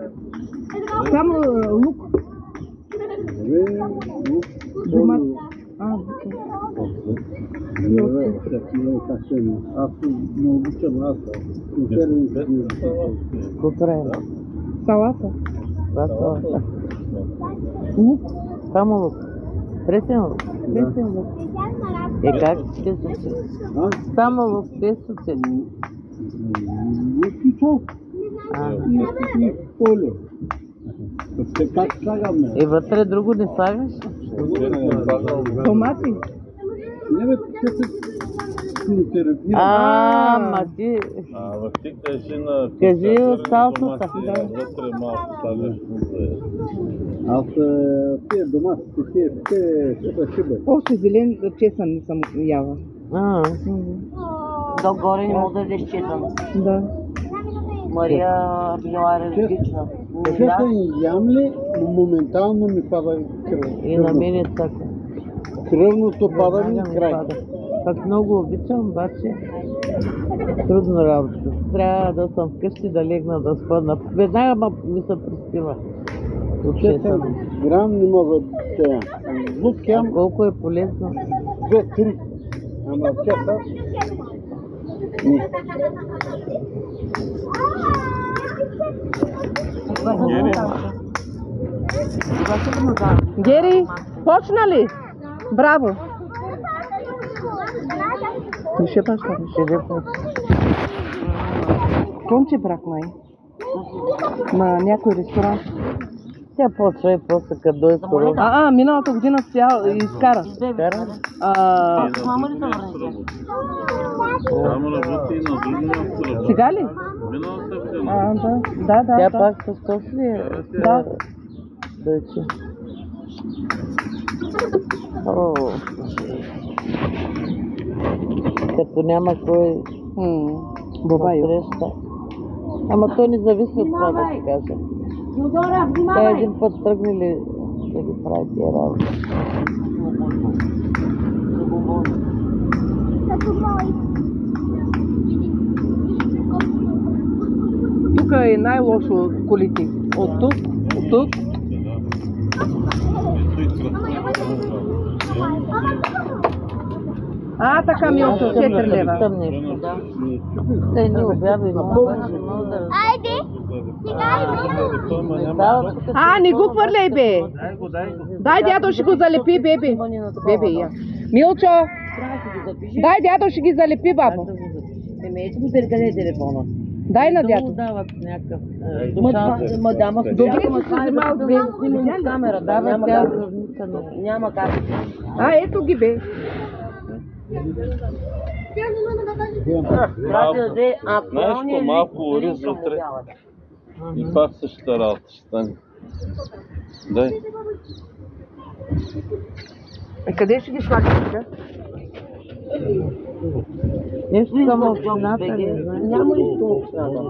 E: Само лук. Домат.
H: Аз не обичам раса.
G: Купрена.
E: Салата.
G: Салата. Лук. Само лук. Пресен лук.
E: Пресен лук.
G: Как ще се? Само лук, без суцет.
H: И толкова. И поле. Как слагаме?
G: И вътре друго не слагаш?
E: Томати.
H: Не бе, че се интервюира.
G: Ма ти...
F: В ти кажи на...
G: Кажи от салсата.
F: Вътре малко слагаш музе.
H: Аз тия доматите, тия шиба.
E: Още зелен чесън не съм яла.
B: Догоре не мога да ядеш чесън.
E: Да.
B: Мария била различна.
H: Чесън ям ли, моментално ми пада кръв.
G: И на мен е така.
H: Кръвното пада ми край.
G: Пак много обичам, обаче трудно работа. Трябва да съм вкъщи, да легна, да спадна. Веднага ми се приспива.
H: Чесън грам не мога да ям. Лук ям
G: Колко е полезно.
H: 2-3. Ама чесън не.
E: Гери, почна ли? Браво! Не ще баща, не ще депо. Конче брак май. На някой ресторант.
G: тя почва и после като дойде корона.
E: Миналата година изкара.
G: Кара?
B: Мама ли се върнете?
I: Там работи и на друго място.
E: Сега ли?
I: Миналата година.
E: Да.
G: Тя пак с този ли е?
E: Да.
G: Дойче. Като няма кой среща. Ама то не зависи от това да ти кажа. Той един път тръгнали да ги прави тия работи.
E: Тук е най-лошо от колите. От тук. Така ми е 4 лева.
G: Те не обяви, но беше много да...
D: Айде!
E: Не го хвърляй, бе! Дай, дядо ще го залепи, бебе. Бебе, я. Милчо! Дай, дядо ще ги залепи, бабо.
B: Ето го къде е телефона.
E: Дай на дядо.
G: Дават някакъв
B: Мадама,
E: Добре, че се взема от бе.
B: снимам с камера,
G: дават
B: няма как.
E: Ето ги, бе.
I: Знаеш по малко рис вътре и пак същата работа ще стане. Дай.
E: Къде ще ги слагаш сега?
G: Нещо към общината не знае.
B: Няма нищо общината.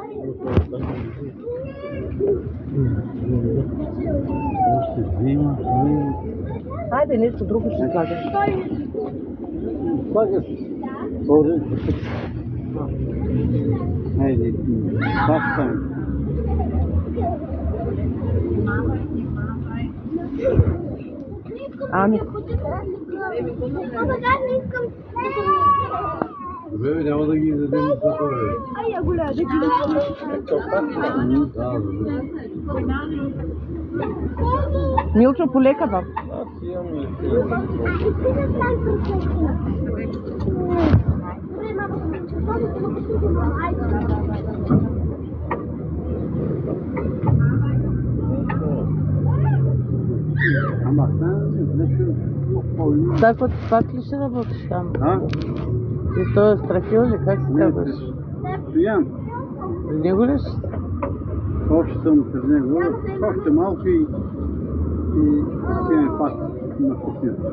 E: Хайде, нещо друго ще слагаш.
H: Слагаш оръжие. Хайде, баща.
C: Добре, няма да ги издадем за това.
E: Милчо, полека, баб.
G: Так пак ли ще работиш там? И то е страхил ли? Как се казваш?
H: Стоян.
G: С него ли си?
H: Още съм с него. Още малко и отиваме пак на кухнята.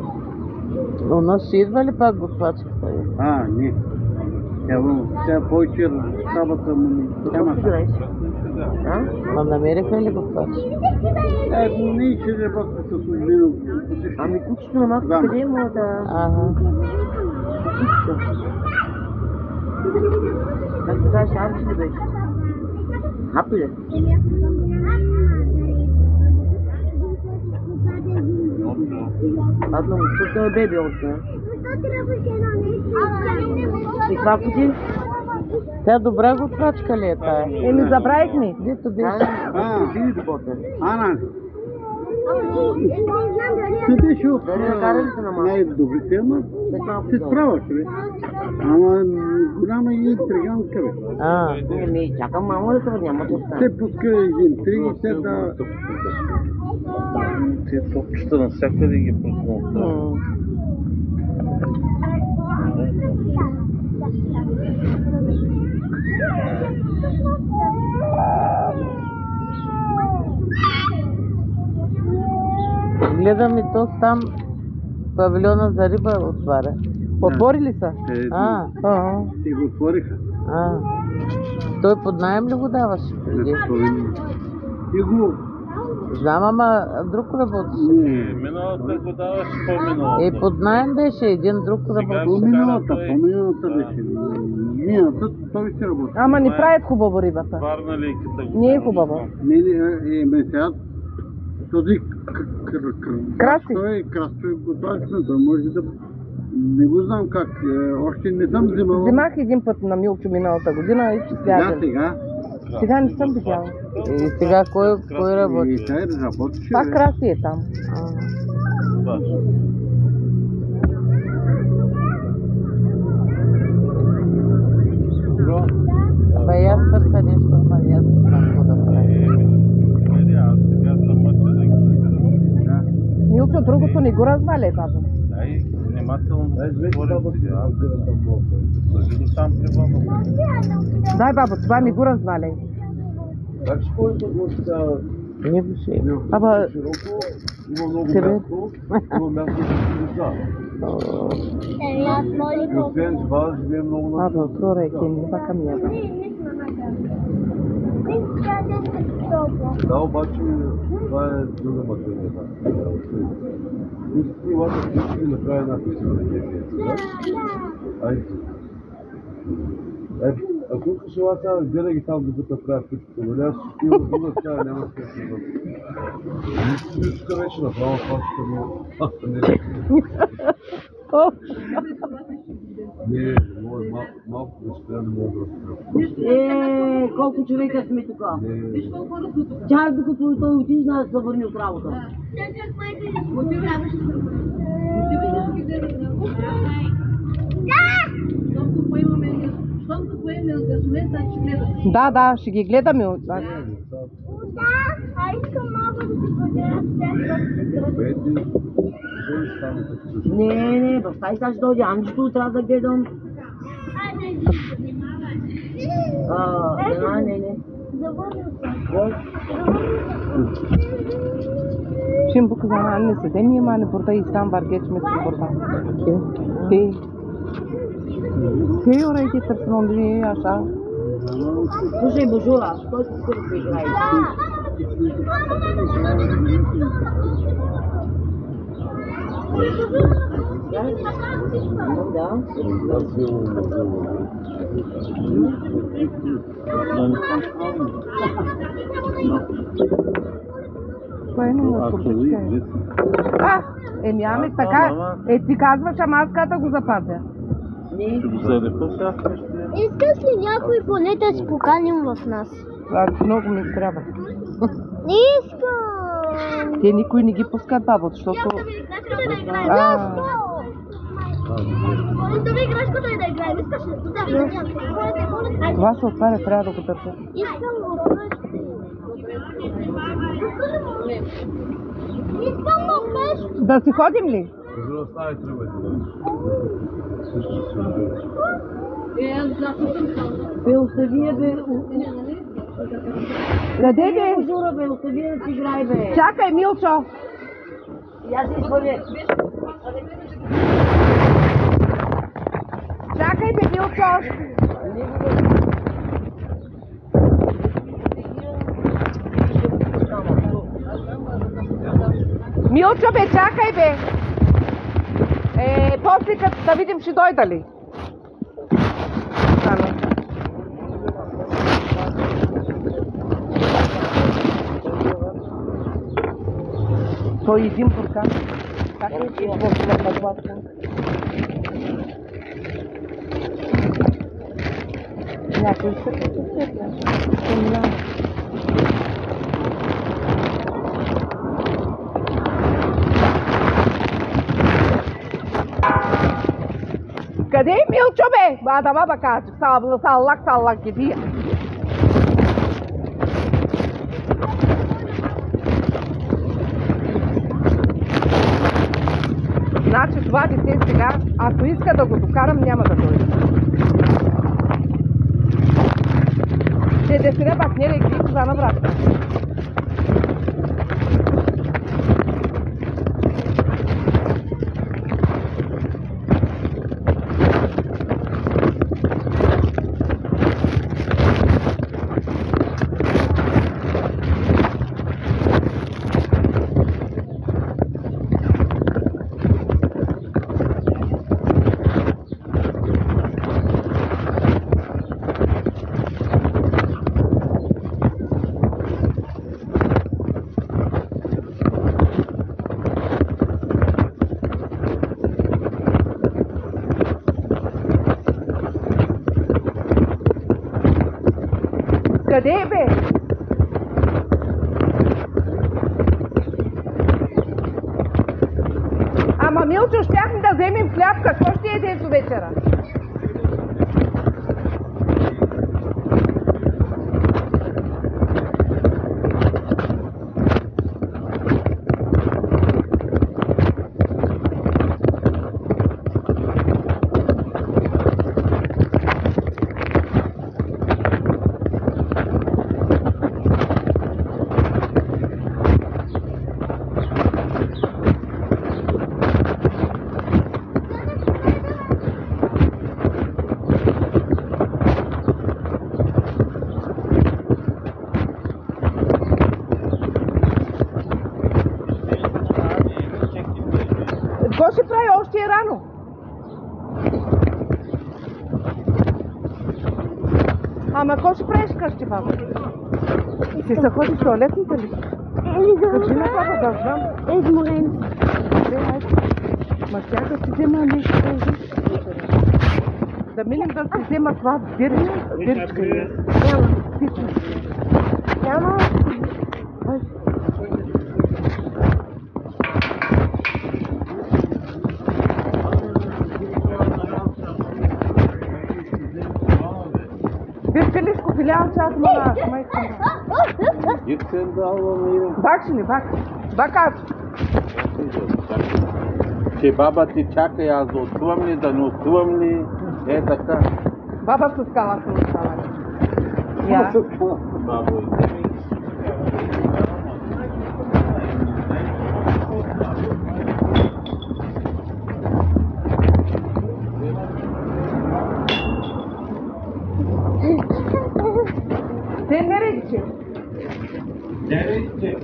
G: У нас ще идва ли пак готвачката?
H: Не. Тя повече сабата му няма.
G: Ма намериха ли готвач?
H: Не ще работя с Узмино.
B: Кучето на малко къде има да... Как се казваш, Арчи ли беше? Хапи ли? Ладно, защото е беби още. И това пути?
G: Тя добра готвачка ли е тая?
E: Забравихме.
G: Дето беше?
H: Ана. Ти беше от най-добрите, ама се справяш, бе. Ама голяма и интриганка, бе.
B: Чакам мамо да се няма да стане.
H: Те пуска интриги, те да...
I: Те топчета навсякъде ги пуснат.
G: Гледам и то там павилиона за риба отваря.
E: Отвори ли са?
H: Те го отвориха.
G: Той под наем ли го даваше преди?
H: И го...
G: Знам, ама друг работеше.
I: Миналата го даваш по-миналата.
G: Под наем беше един друг работеше.
H: По-миналата беше. Миналата той ще работи.
E: Ама не правят хубаво рибата.
I: Варна лейката го.
E: Не е хубаво.
H: Не, сега този
E: Краси.
H: Крастой готвачно, да може да... Не го знам как, още не съм взимал.
E: Взимах един път на Милчо миналата година и ще слязам. Сега не съм видяла.
G: И сега кой работи?
E: Пак Краси е там.
G: Аз търся нещо, аз не знам какво да правя.
I: Аз сега съм мъчен да ги
E: другото не го разваляй, бабо.
I: Дай внимателно да
C: Вече баба си, аз гледам там много.
I: Сложи го там при баба.
E: Дай, бабо, това не го разваляй.
C: Как ще ходите до сега?
G: Не беше.
E: Ама,
C: Широко, има много
E: Тебе?
C: място, има място за деца. И освен това, живее много на
E: бабо, прорай, ке не бака ми яда.
C: Да, обаче това е друга материя. Ти лата всички направи една писана гения. Айде. Ако искаш ела сега, гледай ги там, докато правя пичката, нали аз ще стигам от друга страна, няма смисъл да... Тук вече направо това ще не... Не, малко да спря, не мога да спря.
B: Колко човека сме тук? Чак докато той отиде, да се върне от работа.
E: Да, ще ги гледаме.
D: А искам малко да се подера с тях.
B: Не, баща и сега ще дойде, Анджито трябва да гледам. Не.
E: Ще им показа на Анне седе ми, ама не порта и сам варгеч ме се порта. Те. Те, ора, ги търсено дни, аша.
B: Слушай, Божура, той си иска да се играе. Да.
E: Това е много турбичка. Ами така, ти казваш, ама аз ката го запазя.
I: Ще го залепа сега.
A: Искаш ли някой поне да си поканим в нас?
E: Много ми трябва.
A: Не искам!
E: Те никой не ги пускат, бабо, защото...
D: Да ви играеш, като и да играем, искаш ли?
E: Това се отваря, трябва да го държа.
D: Искам го. Искам го, пеш.
E: Да си ходим ли?
C: Кажу да стави тръбите,
B: Бе, остави я, бе.
E: Къде бе?
B: Божура, бе, остави я да си играй, бе.
E: Чакай, Милчо.
B: И аз се изхвърля.
E: Чакай, бе, Милчо. Милчо, бе, чакай, бе. После като да видим, ще дойда ли? Той един буркан. Как е че изложила подватка? Някой ще спомня. Къде е Милчо, бе? Адама бака, саллак гидия. Значи това дете сега, ако иска да го докарам, няма да дойде. Ще десене пак не леки за набратка. Къде е, бе? Ама, Милчо, щяхме да вземем хляб. Какво ще ядеш до вечера? Ама какво ще правиш къщи, баба? Ти се ходиш в туалетната ли? Кажи на баба, да знам.
D: Изморен.
E: Добре, айде. Ма тя да си взема нещо. Да минем да си взема това биричка.
D: Няма.
E: Пича.
D: Няма.
E: Виж Филишко, филиал час мана, майка.
I: Gitsen de almayı.
E: Bak şimdi bak. Bak abi.
I: Че баба ти чака и аз да отивам ли, да не отивам ли? Е така.
E: Baba sus kalasın inşallah. Ya.
I: Бабо.
E: Sen nereye gideceksin?
I: Nereye gidecek?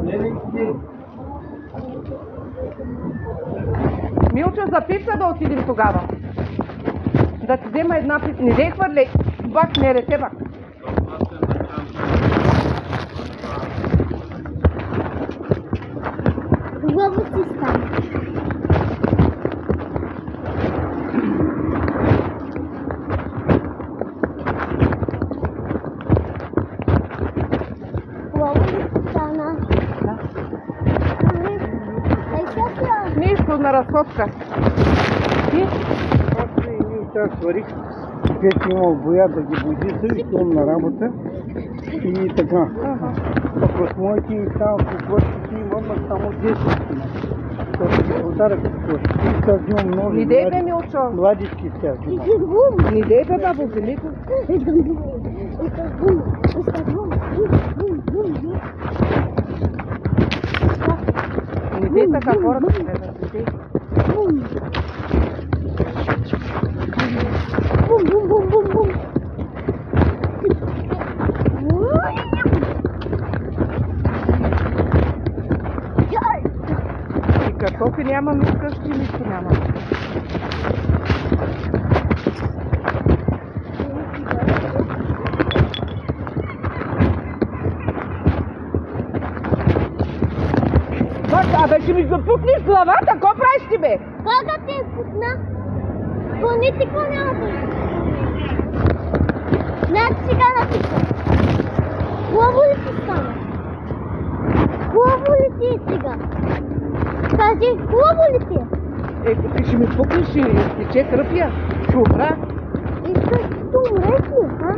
I: Nereye gidecek?
E: Милчо, за пица да отидем тогава. Да ти взема една пица. Не дей хвърли. Бак, не рете бак.
D: Хубаво си стане. Хубаво ли си стана?
E: Нищо на разходка. Ти?
H: Аз и ние тях сварих. Пет имал боя да ги буди, също на работа. И така. Въпрос моите и там по площите имам само 10 кина. Защото подарък по площите. И сега взимам нови.
E: Не дей бе, Милчо.
H: Младички с тях взимам.
E: Не дей бе, бабо, вземи го. Не дей така хората ще гледат. Не дей. И картофи нямам, и вкъщи нищо нямам. Абе, ще ми запукнеш главата, какво правиш ти, бе?
D: Кога те пукна? Поне ти какво няма да е? Значи сега напиша. Хубаво ли ти стана? Хубаво ли ти е сега? Кажи, хубаво ли ти е?
E: Ти ще ми пукнеш и тече кръпия. Ще умра.
D: Искаш да умреш ли, а?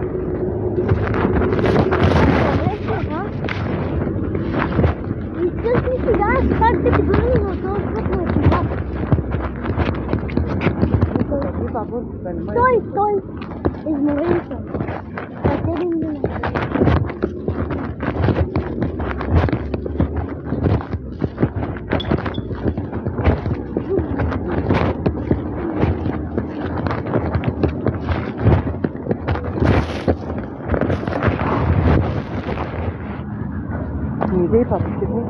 D: Умреш ли, а? Искаш ли сега как да ти върнем на този път на живота? Стой! Изморен съм. За 7 минути.
E: Не дей, папа, седни.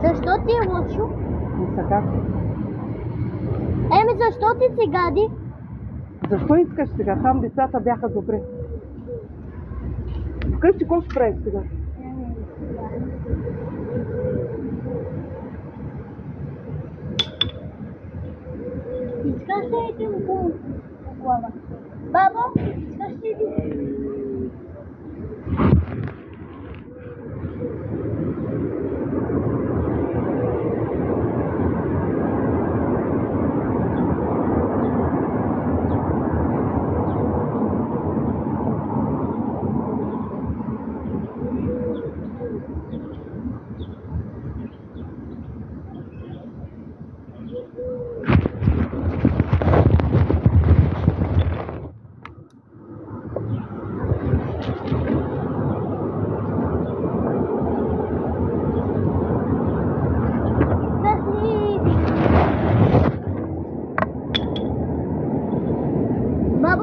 D: Защо ти е лошо?
E: Не са как?
D: Еми, защо ти се гади?
E: Защо искаш сега? Там децата бяха добре. Вкъщи какво ще правиш сега?
D: Искаш ли един по глава? Бабо, искаш ли един?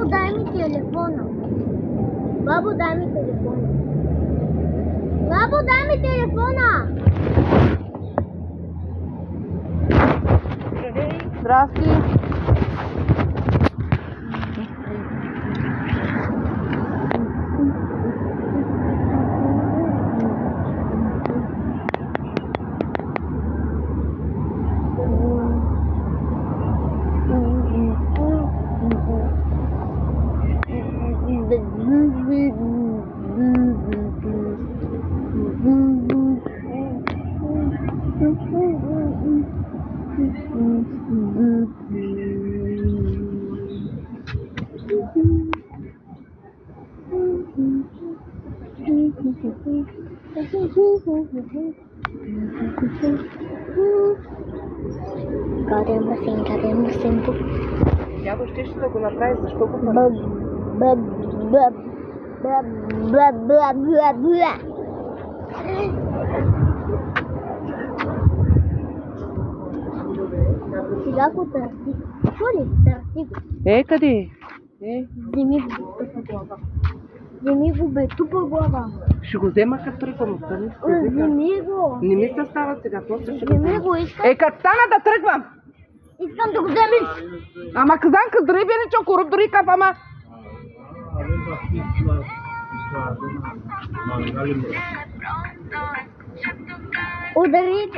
A: Бабо, дай ми телефона. Бабо, дай ми телефона. Бабо, дай ми телефона.
E: Здрасти.
A: Гаден басейн.
E: Дядо щеше да го направи, защо го прави?
A: Сега го търси. Чули? Търси го.
E: Къде?
A: Вземи го тупа глава. Вземи го бе, тупа глава.
E: Ще го взема като тръгвам.
A: Вземи го.
E: Не ми се става сега, после ще го
A: Вземи
E: взема.
A: го, искам.
E: Като стана да тръгвам!
A: Искам да го вземеш.
E: Ама казанка дребеничо, коруп дори каф, ама...
A: Удари.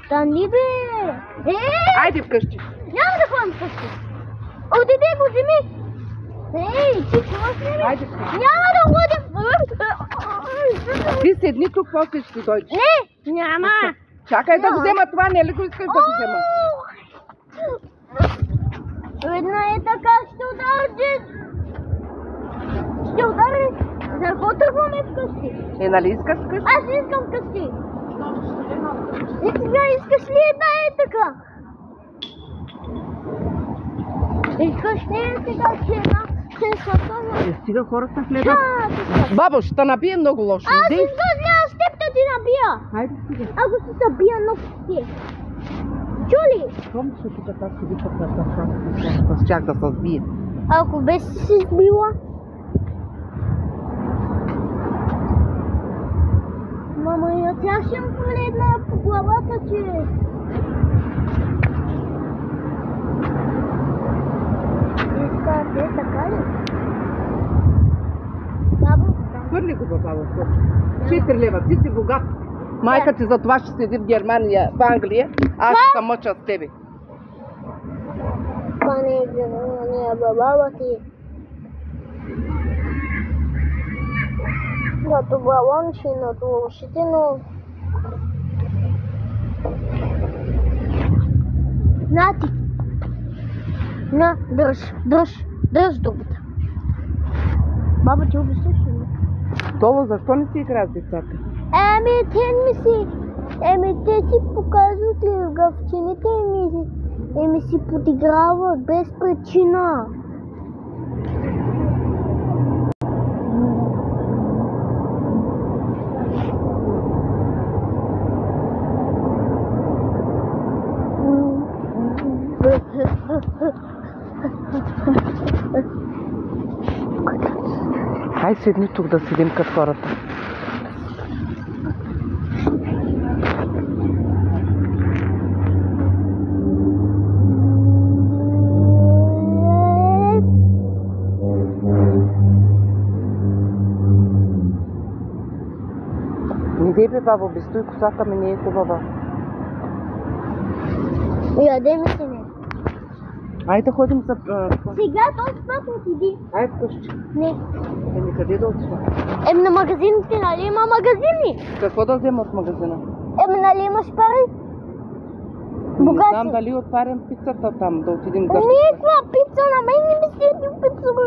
A: Стани бе.
E: Айде вкъщи.
A: Няма да ходим вкъщи. Отиди го, вземи. Ти чуваш ли ме?
E: Айде вкъщи.
A: Няма да ходим.
E: Ти седни тук, после ще си дойдеш.
A: Не, няма.
E: Чакай да го взема това, не ли го искаш да го взема?
A: Видно е така, ще удари. Ще удари. За какво тръгваме вкъщи?
E: Нали искаш вкъщи?
A: Аз искам вкъщи. И сега искаш ли да е така? Искаш ли е сега, че една сенсация?
E: Стига хората гледат. Бабо, ще те набие много лошо.
A: Аз изгъзля с теб да ти набия.
E: Хайде стига.
A: Ако си забия ногтите. Чули?
E: Щом ще тук така си випът на това, с чак да се сбие.
A: Ако без си сбила? Мама, и тя ще му погледна по главата, че... Искате така ли? Бабо,
E: Хвърли го, бабо, в 4 лева, ти си богат. Майка ти за това ще седи в Германия, в Англия, аз ще се мъча с тебе.
A: това не е Германия, баба ти. Като балончи над ушите, но... На ти! На, дръж думата. Баба, ти обясниш ли?
E: Толо, защо не си игра с децата?
A: Те си показват лъгавчините и ми си подиграват без причина.
E: Хай седни тук да седим като хората. Не дей бе, бабо, безстой, косата ми не е хубава.
A: Яде ми се не.
E: Айде да ходим за...
A: Сега този път отиди.
E: Айде вкъщи.
A: Не.
E: Къде да отива?
A: На магазините, нали има магазини?
E: Какво да взема от магазина?
A: Нали имаш пари?
E: Не знам дали отварям пицата там, да отидем за...
A: Никаква пица, на мен не ми седи пица, бе.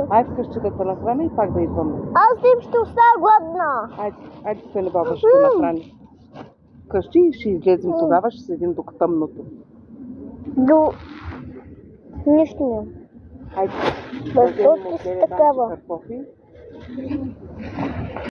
E: Айде вкъщи да те нахраня и пак да идваме.
A: Аз им ще остая гладна.
E: Айде се не, баба, ще те нахрани. Вкъщи и ще излезем тогава, ще седим до тъмното.
A: До... Нищо няма.
E: Айде.
A: Защото си такава.